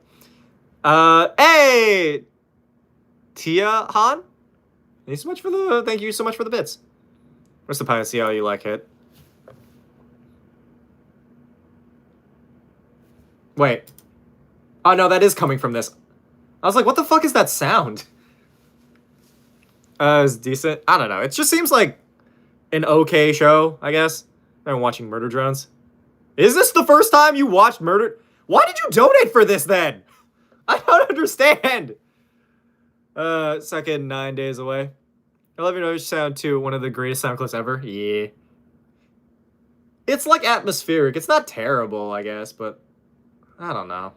[SPEAKER 1] Hey! Tia Han? Thank you so much for the bits. Where's the pilot? See how you like it. Wait. Oh, no, that is coming from this. I was like, what the fuck is that sound? It's decent. I don't know. It just seems like an okay show, I guess. I'm watching Murder Drones. Is this the first time you watched Murder? Why did you donate for this, then? I don't understand. Second 9 days away. I love your noise sound, too. One of the greatest sound clips ever. Yeah. It's, like, atmospheric. It's not terrible, I guess, but I don't know.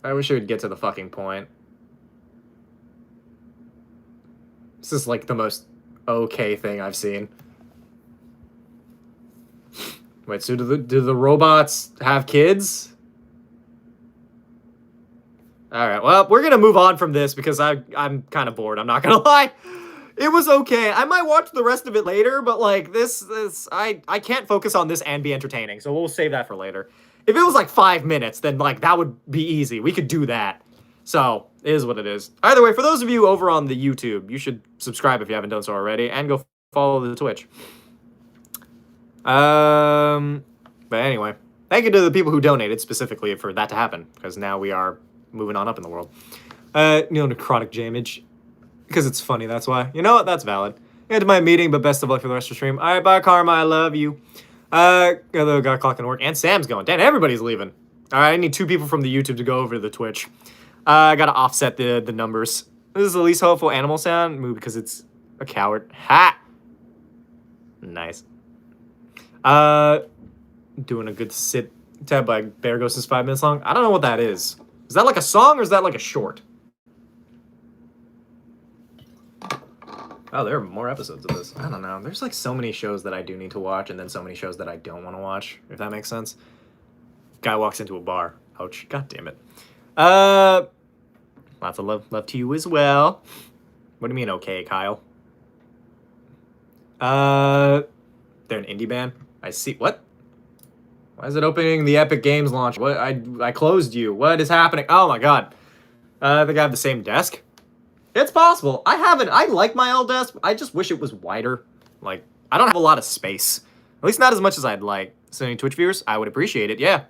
[SPEAKER 1] I wish it would get to the fucking point. This is, like, the most okay thing I've seen. Wait, so do the robots have kids? Alright, well, we're gonna move on from this because I'm kind of bored, I'm not gonna lie. It was okay. I might watch the rest of it later, but, like, I can't focus on this and be entertaining, so we'll save that for later. If it was, like, 5 minutes, then, like, that would be easy. We could do that. So, it is what it is. Either way, for those of you over on the YouTube, you should subscribe if you haven't done so already, and go follow the Twitch. But anyway, Thank you to the people who donated specifically for that to happen, because now we are moving on up in the world. Necrotic jamage. Because it's funny, that's why. You know what? That's valid. Into my meeting, but best of luck for the rest of the stream. Alright, bye, Karma. I love you. Although got clock and work. And Sam's going. Damn, everybody's leaving. Alright, I need 2 people from the YouTube to go over to the Twitch. I gotta offset the numbers. This is the least hopeful animal sound. Move because it's a coward. Ha! Nice. Doing a good sit tab by Bear Ghost is 5 minutes long. I don't know what that is. Is that like a song or is that like a short? Oh, there are more episodes of this. I don't know. There's like so many shows that I do need to watch and then so many shows that I don't want to watch, if that makes sense. Guy walks into a bar. Ouch. God damn it. Lots of love to you as well. What do you mean, okay, Kyle? They're an indie band? I see. What? Why is it opening the Epic Games launch? What? I closed you. What is happening? Oh my god. I think I have the same desk. It's possible. I like my old desk. I just wish it was wider. Like, I don't have a lot of space. At least not as much as I'd like. So any Twitch viewers, I would appreciate it. Yeah.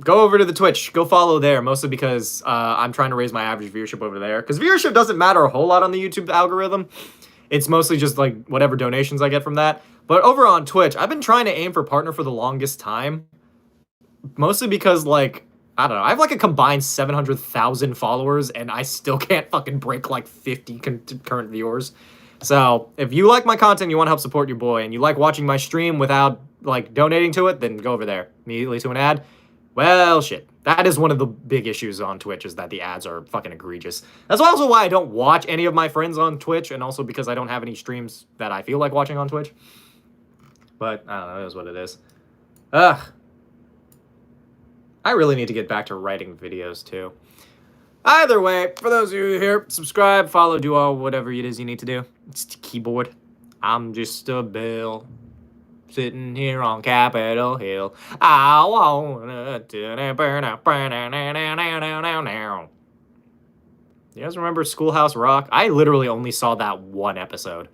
[SPEAKER 1] Go over to the Twitch. Go follow there. Mostly because I'm trying to raise my average viewership over there. Because viewership doesn't matter a whole lot on the YouTube algorithm. It's mostly just like whatever donations I get from that. But over on Twitch, I've been trying to aim for partner for the longest time. Mostly because, like, I don't know. I have like a combined 700,000 followers, and I still can't fucking break like 50 current viewers. So if you like my content, you want to help support your boy, and you like watching my stream without like donating to it, then go over there immediately to an ad. Well, shit. That is one of the big issues on Twitch, is that the ads are fucking egregious. That's also why I don't watch any of my friends on Twitch, and also because I don't have any streams that I feel like watching on Twitch. But, I don't know, it is what it is. Ugh. I really need to get back to writing videos, too. Either way, for those of you here, subscribe, follow, do all whatever it is you need to do. It's the keyboard. I'm just a bill. Sitting here on Capitol Hill. I wanna burn up. You guys remember Schoolhouse Rock? I literally only saw that one episode.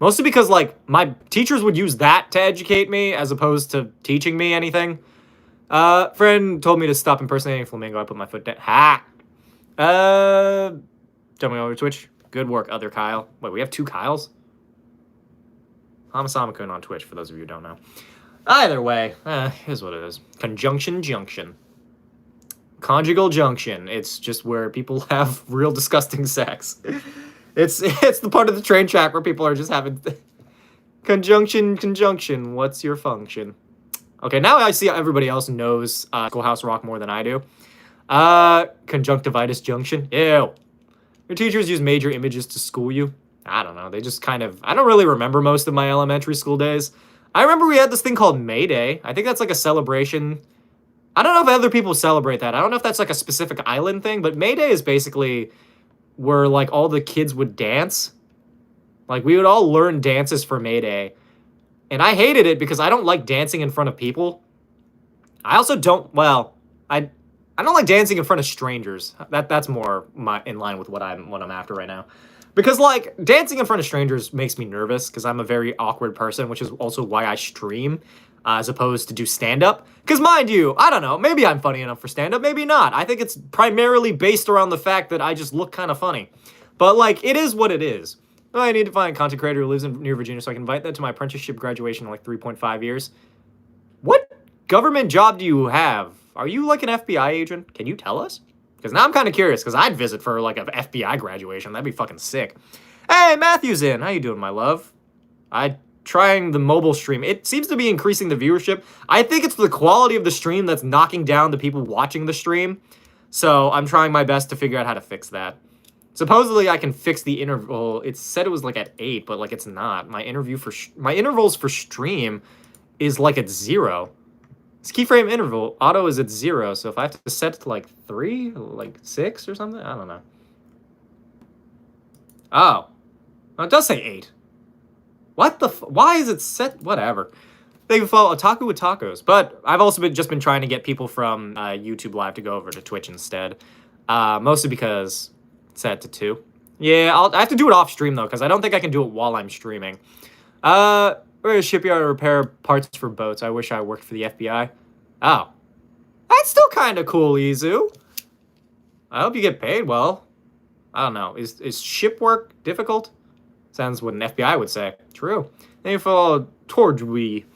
[SPEAKER 1] Mostly because, like, my teachers would use that to educate me as opposed to teaching me anything. Friend told me to stop impersonating Flamingo. I put my foot down. Ha! Jumping over Twitch. Good work, other Kyle. Wait, we have 2 Kyles? HamaSamaKun on Twitch, for those of you who don't know. Either way, here's what it is. Conjunction junction. Conjugal junction. It's just where people have real disgusting sex. It's the part of the train track where people are just having... Conjunction. What's your function? Okay, now I see how everybody else knows Schoolhouse Rock more than I do. Conjunctivitis junction. Ew. Your teachers use major images to school you. I don't know. They just kind of... I don't really remember most of my elementary school days. I remember we had this thing called May Day. I think that's like a celebration. I don't know if other people celebrate that. I don't know if that's like a specific island thing, but May Day is basically where like all the kids would dance. Like we would all learn dances for May Day. And I hated it because I don't like dancing in front of people. I also don't... Well, I don't like dancing in front of strangers. That's more in line with what I'm after right now. Because, like, dancing in front of strangers makes me nervous because I'm a very awkward person, which is also why I stream as opposed to do stand-up. Because, mind you, I don't know, maybe I'm funny enough for stand-up, maybe not. I think it's primarily based around the fact that I just look kind of funny. But, like, it is what it is. I need to find a content creator who lives near Virginia so I can invite them to my apprenticeship graduation in, like, 3.5 years. What government job do you have? Are you, like, an FBI agent? Can you tell us? Because now I'm kind of curious, because I'd visit for, like, an FBI graduation. That'd be fucking sick. Hey, Matthew's in. How you doing, my love? Trying the mobile stream. It seems to be increasing the viewership. I think it's the quality of the stream that's knocking down the people watching the stream. So I'm trying my best to figure out how to fix that. Supposedly, I can fix the interval. It said it was, like, at 8, but, like, it's not. My intervals for stream is, like, at 0. This keyframe interval, auto is at 0, so if I have to set it to, like, 3, like, 6 or something, I don't know. Oh. Oh, it does say 8. What the why is it set? Whatever. They can follow Otaku with Tacos. But I've also just been trying to get people from YouTube Live to go over to Twitch instead. Mostly because it's set to 2. Yeah, I have to do it off stream, though, because I don't think I can do it while I'm streaming. We're a shipyard to repair parts for boats. I wish I worked for the FBI. Oh. That's still kind of cool, Izu. I hope you get paid well. I don't know. Is ship work difficult? Sounds what an FBI would say. True. Thank you for towards we.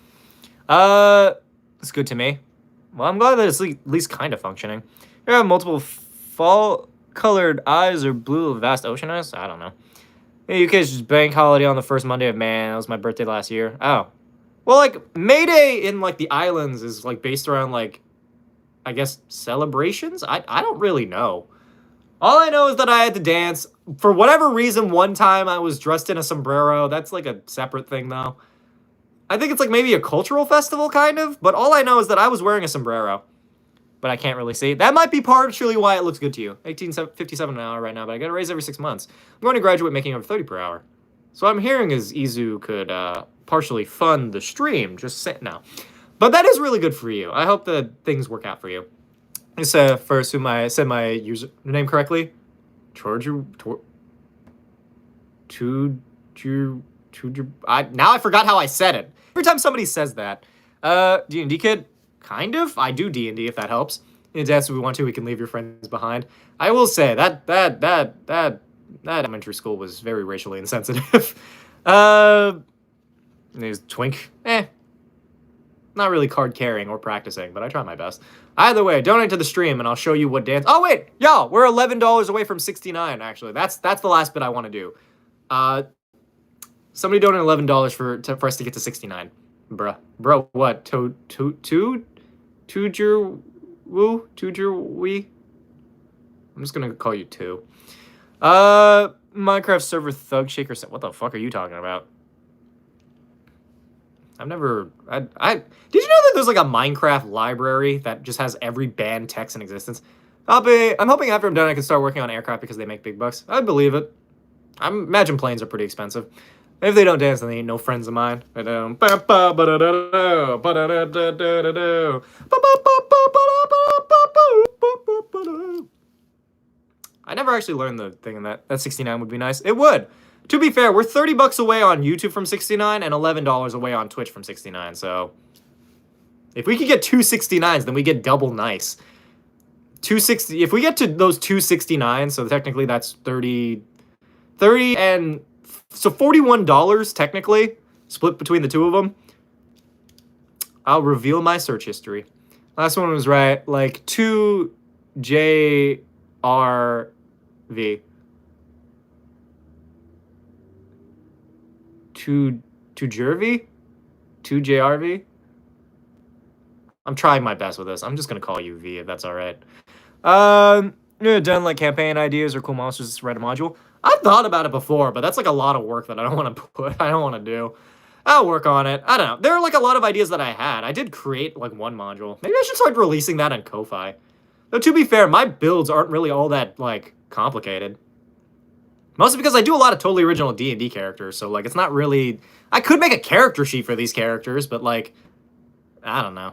[SPEAKER 1] It's good to me. Well, I'm glad that it's at least kind of functioning. There are multiple fall-colored eyes or blue vast ocean eyes. I don't know. The UK's just bank holiday on the first Monday of May. That was my birthday last year. Oh. Well, like, May Day in, like, the islands is, like, based around, like, I guess, celebrations? I don't really know. All I know is that I had to dance. For whatever reason, one time I was dressed in a sombrero. That's, like, a separate thing, though. I think it's, like, maybe a cultural festival, kind of. But all I know is that I was wearing a sombrero. But I can't really see. That might be partially why it looks good to you. 18.57 an hour right now, but I get a raise every 6 months. I'm going to graduate making over 30 per hour. So what I'm hearing is Izu could partially fund the stream. Just say no. But that is really good for you. I hope that things work out for you. This first, whom I said my username correctly. Now I forgot how I said it. Every time somebody says that. D&D kid? Kind of. I do D&D if that helps. In dance if we want to, we can leave your friends behind. I will say that elementary school was very racially insensitive. There's Twink. Not really card carrying or practicing, but I try my best. Either way, donate to the stream and I'll show you what dance. Oh wait, yo, we're $11 away from 69. Actually, that's the last bit I want to do. Somebody donate $11 for us to get to 69. Bro, what? Tujer-wee? I'm just gonna call you two. Minecraft server thug shaker set. What the fuck are you talking about? I've never. Did you know that there's like a Minecraft library that just has every banned text in existence? I'm hoping after I'm done I can start working on aircraft because they make big bucks. I believe it. I imagine planes are pretty expensive. If they don't dance, then they ain't no friends of mine. I never actually learned the thing in that. That 69 would be nice. It would. To be fair, we're 30 bucks away on YouTube from 69 and $11 away on Twitch from 69. So if we could get 269s, then we get double nice. 260. If we get to those 269, so technically that's 30 and so $41 technically split between the two of them. I'll reveal my search history. Last one was right, like 2JRV. 2JRV? 2JRV? I'm trying my best with this. I'm just gonna call you V if that's all right. Done like campaign ideas or cool monsters to write a module. I've thought about it before, but that's like a lot of work that I don't want to put. I don't want to do. I'll work on it. I don't know. There are like a lot of ideas that I had. I did create like one module. Maybe I should start releasing that on Ko-Fi. Though to be fair, my builds aren't really all that like complicated. Mostly because I do a lot of totally original D&D characters, so like it's not really. I could make a character sheet for these characters, but like, I don't know.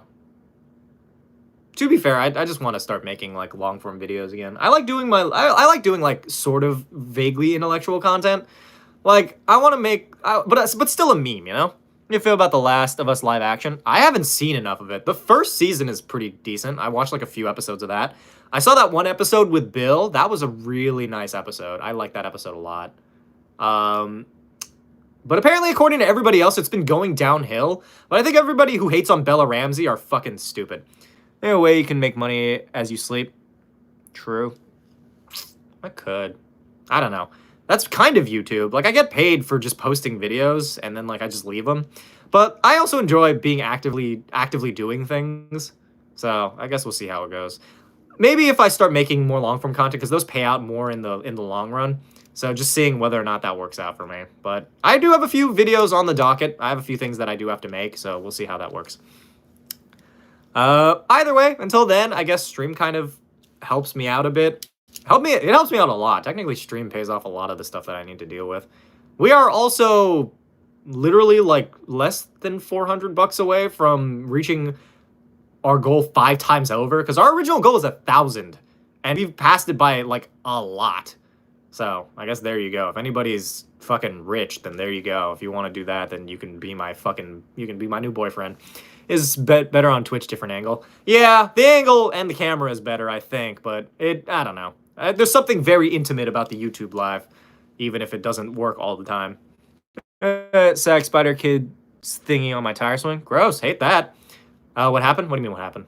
[SPEAKER 1] To be fair, I just want to start making like long form videos again. I like doing I like doing like sort of vaguely intellectual content. Like I want to make, but still a meme, you know? How do you feel about The Last of Us live action? I haven't seen enough of it. The first season is pretty decent. I watched like a few episodes of that. I saw that one episode with Bill. That was a really nice episode. I like that episode a lot. But apparently, according to everybody else, it's been going downhill. But I think everybody who hates on Bella Ramsey are fucking stupid. In a way, you can make money as you sleep. True. I could. I don't know. That's kind of YouTube. Like, I get paid for just posting videos, and then, like, I just leave them. But I also enjoy being actively doing things. So, I guess we'll see how it goes. Maybe if I start making more long-form content, because those pay out more in the long run. So, just seeing whether or not that works out for me. But I do have a few videos on the docket. I have a few things that I do have to make, so we'll see how that works. Either way, until then, I guess stream kind of helps me out a bit. It helps me out a lot. Technically, stream pays off a lot of the stuff that I need to deal with. We are also literally like less than 400 bucks away from reaching our goal 5 times over, because our original goal is 1,000, and we've passed it by like a lot. So I guess there you go. If anybody's fucking rich, then there you go. If you want to do that, then you can be my new boyfriend. Is better on Twitch, different angle. Yeah, the angle and the camera is better, I think, but I don't know. There's something very intimate about the YouTube live, even if it doesn't work all the time. Sack spider kid thingy on my tire swing. Gross, hate that. What happened? What do you mean what happened?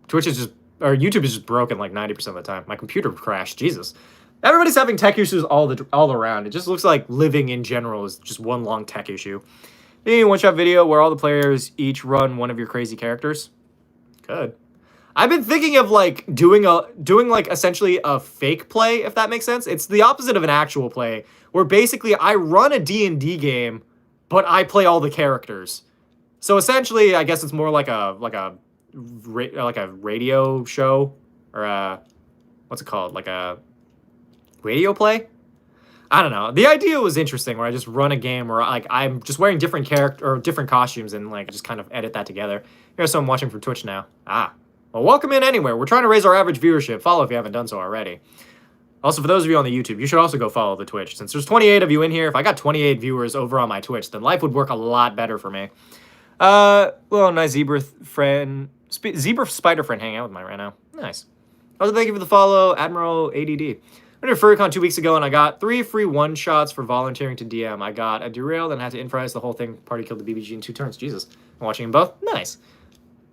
[SPEAKER 1] Twitch is just, or YouTube is just broken like 90% of the time. My computer crashed, Jesus. Everybody's having tech issues all around. It just looks like living in general is just one long tech issue. Any one-shot video where all the players each run one of your crazy characters? Good. I've been thinking of like doing like essentially a fake play, if that makes sense. It's the opposite of an actual play, where basically I run a D&D game, but I play all the characters. So essentially, I guess it's more like a radio show, or what's it called? Like a radio play? I don't know. The idea was interesting, where I just run a game where like I'm just wearing different character or different costumes and like just kind of edit that together. Here's someone watching from Twitch now. Well, welcome in anywhere. We're trying to raise our average viewership. Follow if you haven't done so already. Also, for those of you on the YouTube, you should also go follow the Twitch. Since there's 28 of you in here, if I got 28 viewers over on my Twitch, then life would work a lot better for me. Well, nice zebra spider friend hanging out with me right now. Nice. Also, thank you for the follow, Admiral ADD. I did a FurryCon 2 weeks ago, and I got 3 free one-shots for volunteering to DM. I got a derailed and had to improvise the whole thing. Party killed the BBG in 2 turns. Jesus. I'm watching them both? Nice.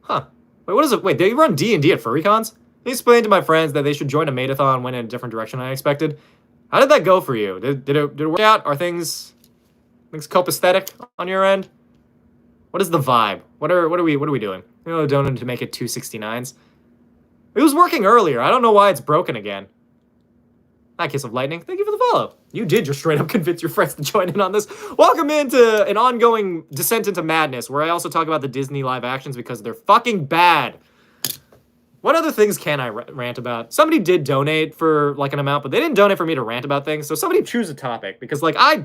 [SPEAKER 1] Huh. Wait, what is it? Wait, they run D&D at FurryCons? I explained to my friends that they should join a maidathon, went in a different direction than I expected. How did that go for you? Did it work out? Are things copacetic on your end? What is the vibe? What are we doing? You know, donating to make it 269s. It was working earlier. I don't know why it's broken again. Hi, Kiss of Lightning. Thank you for the follow. You did just straight up convince your friends to join in on this. Welcome into an ongoing descent into madness, where I also talk about the Disney live actions because they're fucking bad. What other things can I rant about? Somebody did donate for like an amount, but they didn't donate for me to rant about things. So somebody choose a topic, because like I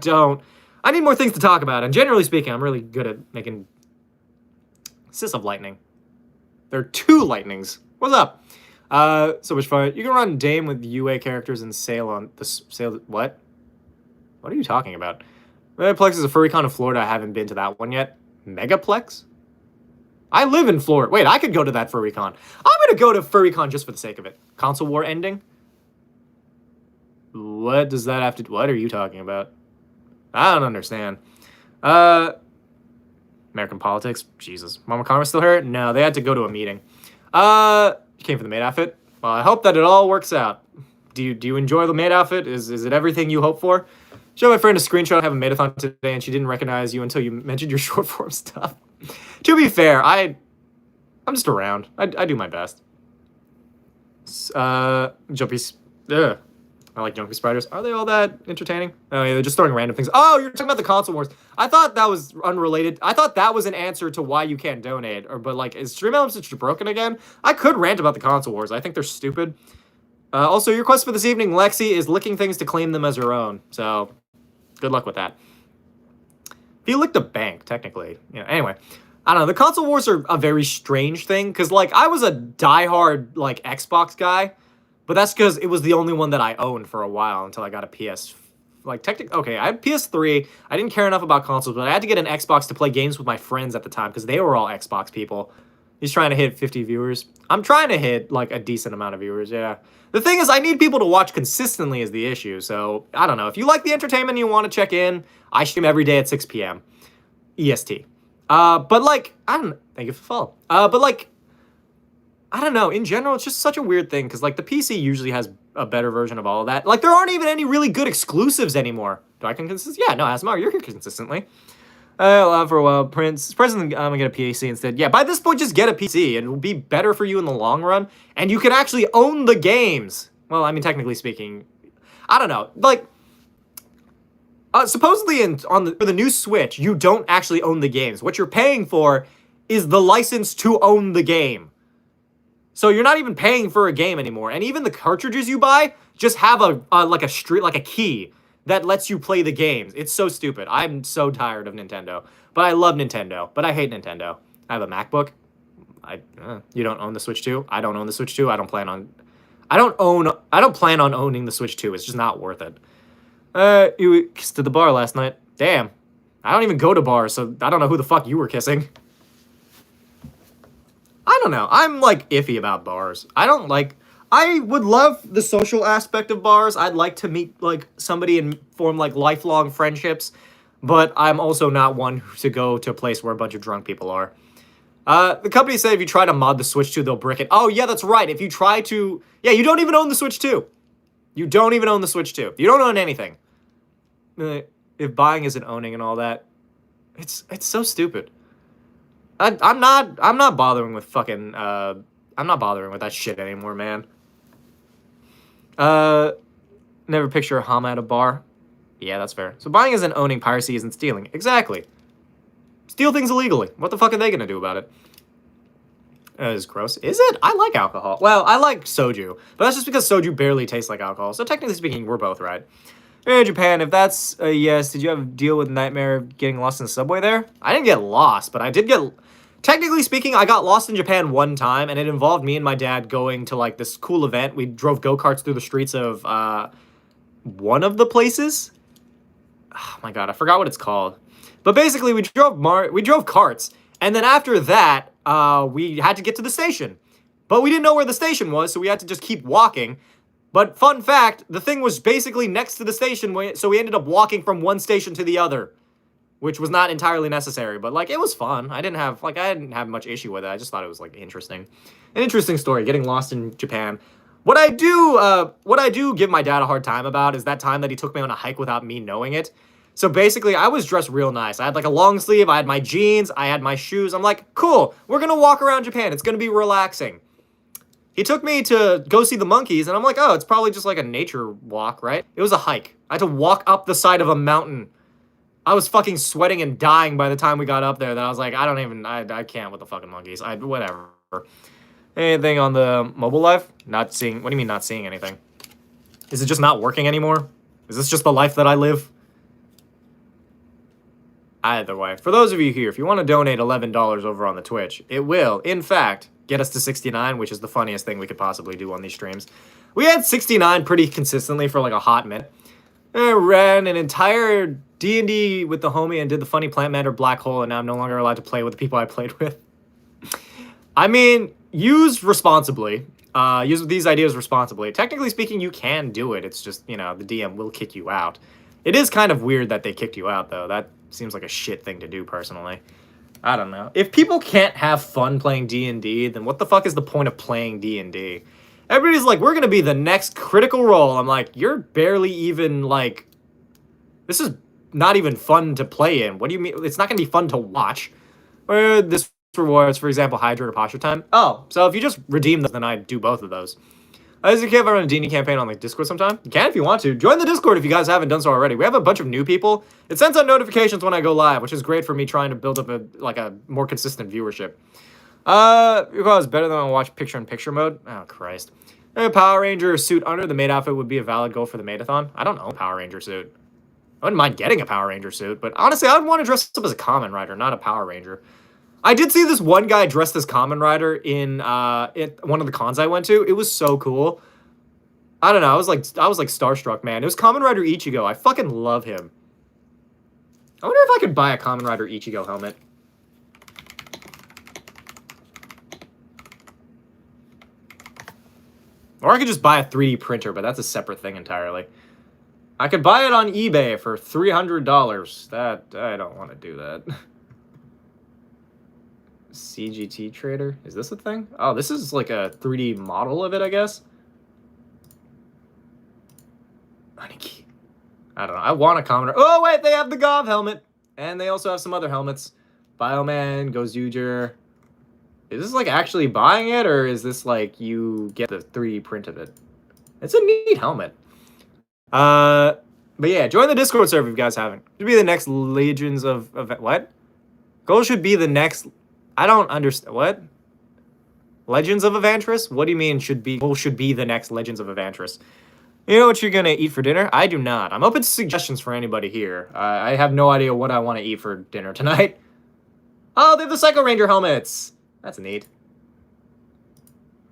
[SPEAKER 1] need more things to talk about. And generally speaking, I'm really good at making Sis of Lightning. There are 2 lightnings. What's up? So much fun. You can run Dame with UA characters and sail on the sail. What? What are you talking about? Megaplex is a FurryCon in Florida. I haven't been to that one yet. Megaplex? I live in Florida. Wait, I could go to that FurryCon. I'm gonna go to FurryCon just for the sake of it. Console war ending? What does that have to? What are you talking about? I don't understand. American politics? Jesus. Mama Karma's still here? No, they had to go to a meeting. You came for the maid outfit? Well, I hope that it all works out. Do you enjoy the maid outfit? Is it everything you hope for? Show my friend a screenshot. I have a maidathon today, and she didn't recognize you until you mentioned your short form stuff. To be fair, I'm just around. I do my best. Jumpy. Ugh. I like jumpy spiders. Are they all that entertaining? Oh yeah, they're just throwing random things. Oh, you're talking about the console wars. I thought that was unrelated. I thought that was an answer to why you can't donate. But like, is stream elements broken again? I could rant about the console wars. I think they're stupid. Also, your quest for this evening, Lexi, is licking things to claim them as her own. So, good luck with that. If you licked a bank, technically. Yeah. Anyway, I don't know. The console wars are a very strange thing, because like I was a diehard like Xbox guy. But that's because it was the only one that I owned for a while until I got a PS. Like, technically, okay, I had PS3. I didn't care enough about consoles, but I had to get an Xbox to play games with my friends at the time because they were all Xbox people. He's trying to hit 50 viewers. I'm trying to hit, like, a decent amount of viewers, yeah. The thing is, I need people to watch consistently is the issue. So, I don't know. If you like the entertainment and you want to check in, I stream every day at 6 p.m. EST. But, like, I don't know. Thank you for the follow. But, like, I don't know. In general, it's just such a weird thing because, like, the PC usually has a better version of all of that. Like, there aren't even any really good exclusives anymore. Do I consist? Yeah, no, HamaSamaKun, you're here consistently. For a while, President, I'm gonna get a PC instead. Yeah, by this point, just get a PC. It'll be better for you in the long run, and you can actually own the games. Well, I mean, technically speaking, I don't know. Like, supposedly for the new Switch, you don't actually own the games. What you're paying for is the license to own the game. So you're not even paying for a game anymore. And even the cartridges you buy just have a key that lets you play the games. It's so stupid. I'm so tired of Nintendo. But I love Nintendo. But I hate Nintendo. I have a MacBook. You don't own the Switch 2? I don't own the Switch 2. I I don't plan on owning the Switch 2. It's just not worth it. You kissed at the bar last night. Damn. I don't even go to bars, so I don't know who the fuck you were kissing. I don't know. I'm, like, iffy about bars. I would love the social aspect of bars. I'd like to meet, like, somebody and form, like, lifelong friendships. But I'm also not one to go to a place where a bunch of drunk people are. The company said if you try to mod the Switch 2, they'll brick it. Oh, yeah, that's right. If you try to... Yeah, you don't even own the Switch 2. You don't even own the Switch 2. You don't own anything. If buying isn't owning and all that, it's so stupid. I'm not bothering with fucking I'm not bothering with that shit anymore, man. Never picture a Hama at a bar. Yeah, that's fair. So buying isn't owning, piracy isn't stealing. Exactly. Steal things illegally. What the fuck are they gonna do about it? That is gross. Is it? I like alcohol. Well, I like soju, but that's just because soju barely tastes like alcohol. So technically speaking, we're both right. Hey, Japan, if that's a yes, did you have a deal with nightmare of getting lost in the subway there? I didn't get lost, but I did get... Technically speaking, I got lost in Japan one time, and it involved me and my dad going to, like, this cool event. We drove go-karts through the streets of, one of the places. Oh, my God, I forgot what it's called. But basically, we drove carts, and then after that, we had to get to the station. But we didn't know where the station was, so we had to just keep walking. But fun fact, the thing was basically next to the station, so we ended up walking from one station to the other, which was not entirely necessary, but, like, it was fun. I didn't have much issue with it. I just thought it was, like, interesting. An interesting story, getting lost in Japan. What I do give my dad a hard time about is that time that he took me on a hike without me knowing it. So basically, I was dressed real nice. I had, like, a long sleeve, I had my jeans, I had my shoes. I'm like, cool, we're gonna walk around Japan. It's gonna be relaxing. He took me to go see the monkeys, and I'm like, oh, it's probably just like a nature walk, right? It was a hike. I had to walk up the side of a mountain. I was fucking sweating and dying by the time we got up there that I was like, I can't with the fucking monkeys. Whatever. Anything on the mobile life? Not seeing, what do you mean not seeing anything? Is it just not working anymore? Is this just the life that I live? Either way, for those of you here, if you want to donate $11 over on the Twitch, it will, in fact, get us to 69, which is the funniest thing we could possibly do on these streams. We had 69 pretty consistently for like a hot minute. I ran an entire D&D with the homie and did the funny plant matter black hole, and now I'm no longer allowed to play with the people I played with. I mean, use responsibly. Use these ideas responsibly. Technically speaking, you can do it. It's just, you know, the DM will kick you out. It is kind of weird that they kicked you out, though. That seems like a shit thing to do, personally. I don't know. If people can't have fun playing D&D, then what the fuck is the point of playing D&D? Everybody's like, we're going to be the next Critical Role. I'm like, you're barely even, like... This is not even fun to play in. What do you mean? It's not going to be fun to watch. Or this rewards, for example, Hydra or Posture Time. Oh, so if you just redeem those, then I'd do both of those. Is it okay if I run a D&D campaign on like Discord sometime? You can if you want to. Join the Discord if you guys haven't done so already. We have a bunch of new people. It sends out notifications when I go live, which is great for me trying to build up a more consistent viewership. Because better than I watch picture-in-picture mode. Oh, Christ. A Power Ranger suit under the maid outfit would be a valid goal for the maidathon. I don't know a Power Ranger suit. I wouldn't mind getting a Power Ranger suit, but honestly, I would want to dress up as a Kamen Rider, not a Power Ranger. I did see this one guy dressed as Kamen Rider in one of the cons I went to. It was so cool. I don't know. I was like starstruck, man. It was Kamen Rider Ichigo. I fucking love him. I wonder if I could buy a Kamen Rider Ichigo helmet. Or I could just buy a 3D printer, but that's a separate thing entirely. I could buy it on eBay for $300. That, I don't want to do that. CGT Trader? Is this a thing? Oh, this is like a 3D model of it, I guess. I don't know. I want a Kamen Rider. Oh, wait, they have the Gov helmet. And they also have some other helmets. Bioman, Gozuger. Is this like actually buying it, or is this like you get the 3D print of it? It's a neat helmet. But yeah, join the Discord server if you guys haven't. Should be the next Legions of what? Goal should be the next. I don't understand what. Legends of Evantris? What do you mean goal should be the next Legends of Evantris? You know what you're gonna eat for dinner? I do not. I'm open to suggestions for anybody here. I have no idea what I want to eat for dinner tonight. Oh, they have the Psycho Ranger helmets. That's neat.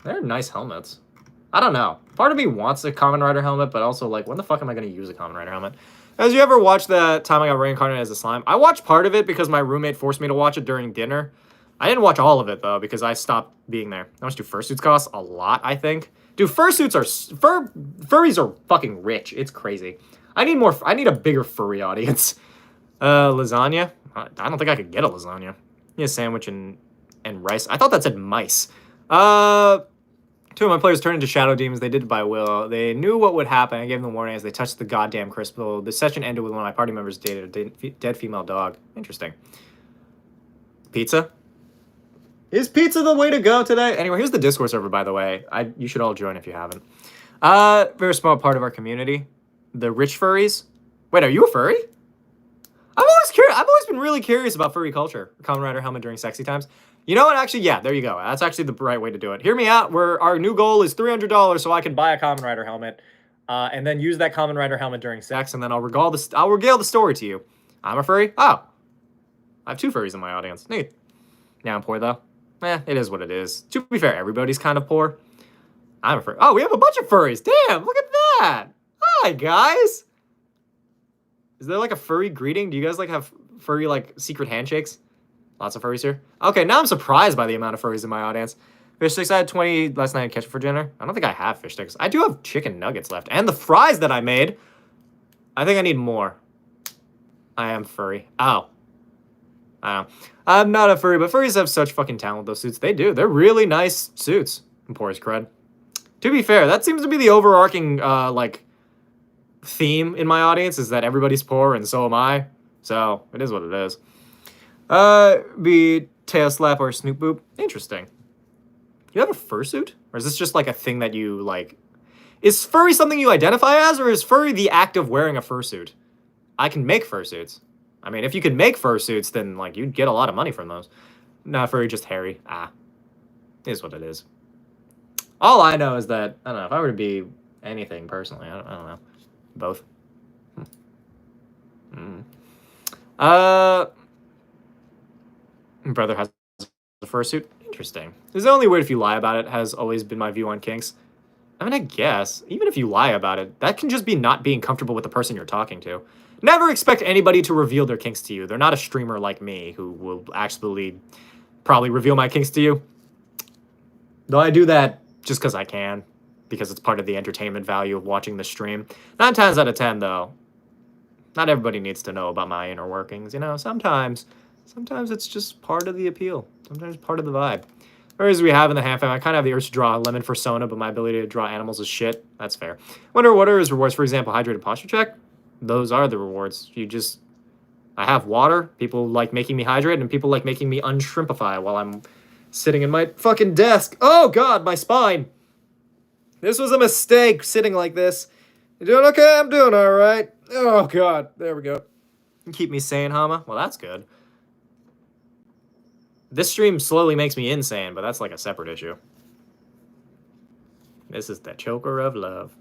[SPEAKER 1] They're nice helmets. I don't know. Part of me wants a Kamen Rider helmet, but also, like, when the fuck am I going to use a Kamen Rider helmet? As you ever watch the time I got reincarnated as a slime? I watched part of it because my roommate forced me to watch it during dinner. I didn't watch all of it, though, because I stopped being there. How much do fursuits cost? A lot, I think. Dude, fursuits are... Furries are fucking rich. It's crazy. I need a bigger furry audience. Lasagna? I don't think I could get a lasagna. Need a sandwich and rice. I thought that said mice. Two of my players turned into shadow demons. They did it by will. They knew what would happen. I gave them warning as they touched the goddamn crystal. The session ended with one of my party members dated a dead female dog. Interesting. Pizza? Is pizza the way to go today? Anyway, here's the Discord server, by the way. You should all join if you haven't. Very small part of our community. The rich furries. Wait, are you a furry? I'm always curious. I've always been really curious about furry culture. Kamen Rider helmet during sexy times. You know what? Actually, yeah, there you go. That's actually the right way to do it. Hear me out. Our new goal is $300 so I can buy a Kamen Rider helmet, and then use that Kamen Rider helmet during sex, and then I'll regale the story to you. I'm a furry. Oh, I have 2 furries in my audience. Neat. Yeah, I'm poor though. It is what it is. To be fair, everybody's kind of poor. I'm a furry. Oh, we have a bunch of furries. Damn, look at that. Hi guys. Is there like a furry greeting? Do you guys like have furry like secret handshakes? Lots of furries here. Okay, now I'm surprised by the amount of furries in my audience. Fish sticks, I had 20 last night at ketchup for dinner. I don't think I have fish sticks. I do have chicken nuggets left. And the fries that I made. I think I need more. I am furry. Oh. I don't know. I'm not a furry, but furries have such fucking talent with those suits. They do. They're really nice suits. I'm poor as crud. To be fair, that seems to be the overarching, like, theme in my audience is that everybody's poor and so am I. So, it is what it is. Be tail slap or snoop boop. Interesting. You have a fursuit? Or is this just like a thing that you like? Is furry something you identify as, or is furry the act of wearing a fursuit? I can make fursuits. I mean, if you could make fursuits, then like you'd get a lot of money from those. Nah, furry just hairy. It is what it is. All I know is that I don't know if I were to be anything personally. I don't know. Both. Brother has a fursuit. Interesting. It's only weird if you lie about it, has always been my view on kinks. I mean, I guess, even if you lie about it, that can just be not being comfortable with the person you're talking to. Never expect anybody to reveal their kinks to you. They're not a streamer like me who will actually probably reveal my kinks to you. Though I do that just because I can, because it's part of the entertainment value of watching the stream. 9 times out of 10, though, not everybody needs to know about my inner workings, you know? Sometimes it's just part of the appeal. Sometimes part of the vibe. Whereas we have in the hand fam, I kind of have the urge to draw a lemon for Sona, but my ability to draw animals is shit. That's fair. Wonder what are his rewards? For example, hydrated posture check. Those are the rewards. I have water. People like making me hydrate, and people like making me unshrimpify while I'm sitting in my fucking desk. Oh God, my spine. This was a mistake, sitting like this. You doing okay? I'm doing all right. Oh God, there we go. Keep me sane, Hama. Well, that's good. This stream slowly makes me insane, but that's like a separate issue. This is the choker of love.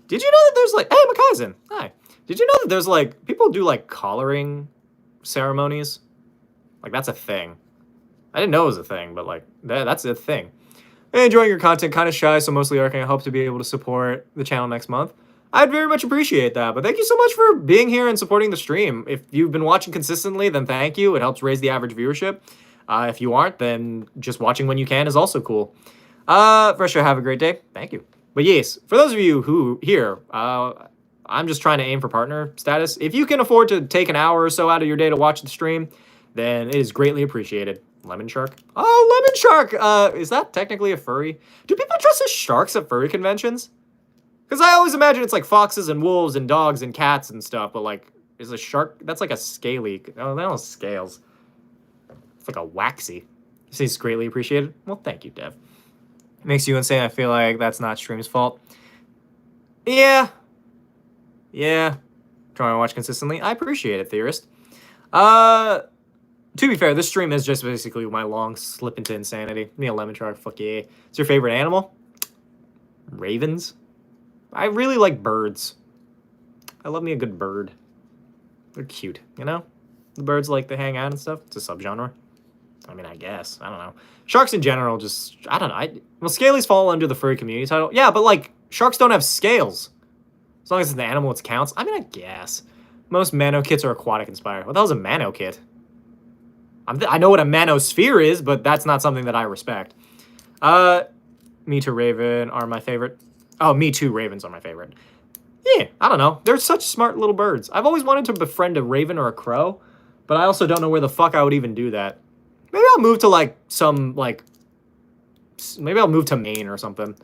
[SPEAKER 1] Did you know that there's like... Hey, Makaizen. Hi. Did you know that there's like... People do like collaring ceremonies? Like that's a thing. I didn't know it was a thing, but like that's a thing. Hey, enjoying your content. Kind of shy, so mostly arcing. I hope to be able to support the channel next month. I'd very much appreciate that, but thank you so much for being here and supporting the stream. If you've been watching consistently, then thank you. It helps raise the average viewership. If you aren't, then just watching when you can is also cool. For sure, have a great day. Thank you. But yes, for those of you who here, I'm just trying to aim for partner status. If you can afford to take an hour or so out of your day to watch the stream, then it is greatly appreciated. Lemon shark? Oh, lemon shark! Is that technically a furry? Do people dress as sharks at furry conventions? Because I always imagine it's like foxes and wolves and dogs and cats and stuff, but like, is a shark, that's like a scaly, oh, that was scales. It's like a waxy. It's greatly appreciated. Well, thank you, Dev. Makes you insane. I feel like that's not stream's fault. Yeah. Trying to watch consistently. I appreciate it, Theorist. To be fair, this stream is just basically my long slip into insanity. Me a lemon shark, fuck yeah. It's your favorite animal? Ravens? I really like birds. I love me a good bird. They're cute, you know? The birds like to hang out and stuff. It's a subgenre. I mean, I guess. I don't know. Sharks in general, just, I don't know. Well, scalies fall under the furry community title. Yeah, but, like, sharks don't have scales. As long as it's an animal, it counts. I mean, I guess. Most mano kits are aquatic inspired. What the hell's a mano kit? I know what a manosphere is, but that's not something that I respect. Me Too Raven are my favorite. Oh, Me Too Ravens are my favorite. Yeah, I don't know. They're such smart little birds. I've always wanted to befriend a raven or a crow, but I also don't know where the fuck I would even do that. Maybe I'll move to, like, maybe I'll move to Maine or something.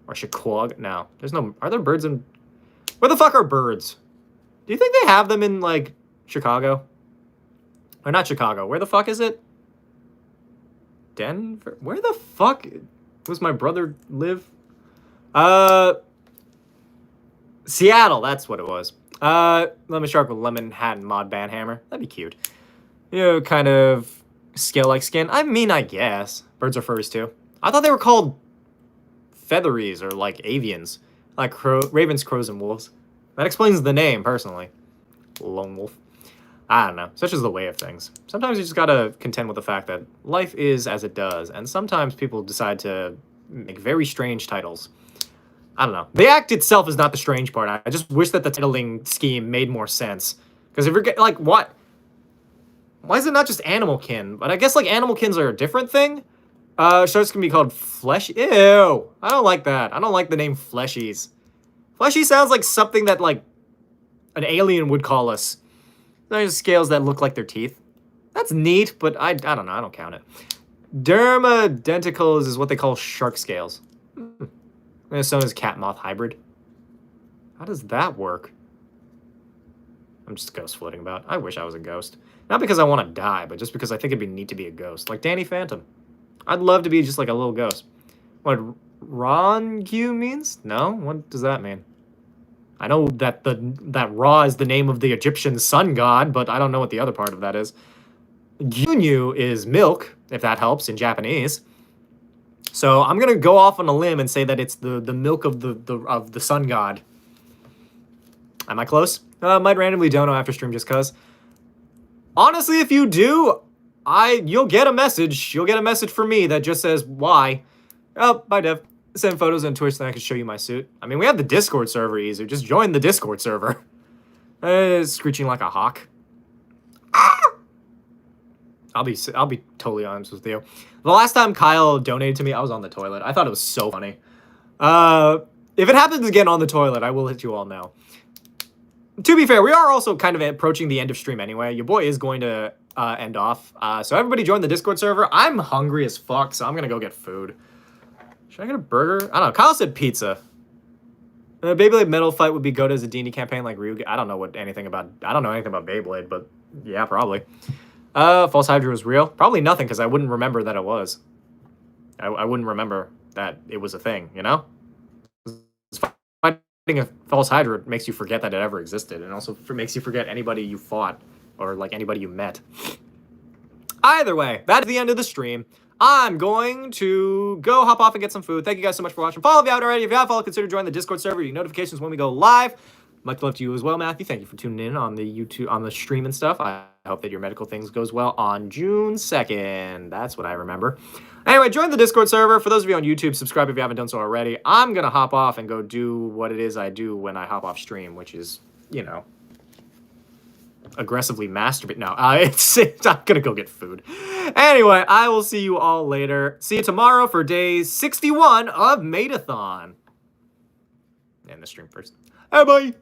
[SPEAKER 1] Or Chicago. No, there's no... Are there birds in... Where the fuck are birds? Do you think they have them in, like, Chicago? Or not Chicago. Where the fuck is it? Denver? Where the fuck does my brother live? Seattle, that's what it was. Lemon Shark with Lemon Hat and Mod Banhammer. That'd be cute. You know, kind of scale-like skin. I mean, I guess. Birds are furries, too. I thought they were called featheries or, like, avians. Like ravens, crows, and wolves. That explains the name, personally. Lone wolf. I don't know. Such is the way of things. Sometimes you just gotta contend with the fact that life is as it does, and sometimes people decide to make very strange titles. I don't know. The act itself is not the strange part. I just wish that the titling scheme made more sense. Because if you're like, what? Why is it not just animal kin? But I guess, like, animal kins are a different thing. Sharks can be called flesh. Ew. I don't like that. I don't like the name fleshies. Fleshy sounds like something that, like, an alien would call us. There's scales that look like their teeth. That's neat, but I don't know. I don't count it. Dermadenticles is what they call shark scales. And so is cat moth hybrid. How does that work? I'm just ghost floating about. I wish I was a ghost. Not because I want to die, but just because I think it'd be neat to be a ghost. Like Danny Phantom. I'd love to be just like a little ghost. What Rongu means? No? What does that mean? I know that that Ra is the name of the Egyptian sun god, but I don't know what the other part of that is. Gyunyu is milk, if that helps, in Japanese. So I'm gonna go off on a limb and say that it's the milk of the sun god. Am I close? Might randomly dono after stream just cause. Honestly, if you do, you'll get a message. You'll get a message from me that just says why. Oh, bye Dev. Send photos on Twitch, then I can show you my suit. I mean, we have the Discord server easy. Just join the Discord server. Screeching like a hawk. Ah! I'll be totally honest with you. The last time Kyle donated to me, I was on the toilet. I thought it was so funny. If it happens again on the toilet, I will let you all know. To be fair, we are also kind of approaching the end of stream anyway. Your boy is going to end off. So everybody join the Discord server. I'm hungry as fuck, so I'm going to go get food. Should I get a burger? I don't know. Kyle said pizza. Beyblade Metal Fight would be good as a D&D campaign like Ryuga. I don't know anything about Beyblade, but yeah, probably. False Hydra was real? Probably nothing, because I wouldn't remember that it was. I wouldn't remember that it was a thing, you know? Fighting a False Hydra makes you forget that it ever existed, and also makes you forget anybody you fought, or like anybody you met. Either way, that's the end of the stream. I'm going to go hop off and get some food. Thank you guys so much for watching. Follow if you haven't already. If you have followed, consider joining the Discord server. You get notifications when we go live. Much love to you as well, Matthew. Thank you for tuning in on the YouTube, on the stream and stuff. I hope that your medical things goes well on June 2nd. That's what I remember. Anyway, join the Discord server. For those of you on YouTube, subscribe if you haven't done so already. I'm going to hop off and go do what it is I do when I hop off stream, which is, you know, aggressively masturbate. No, I'm gonna go get food. Anyway, I will see you all later. See you tomorrow for day 61 of Maidathon. And the stream first. Bye bye.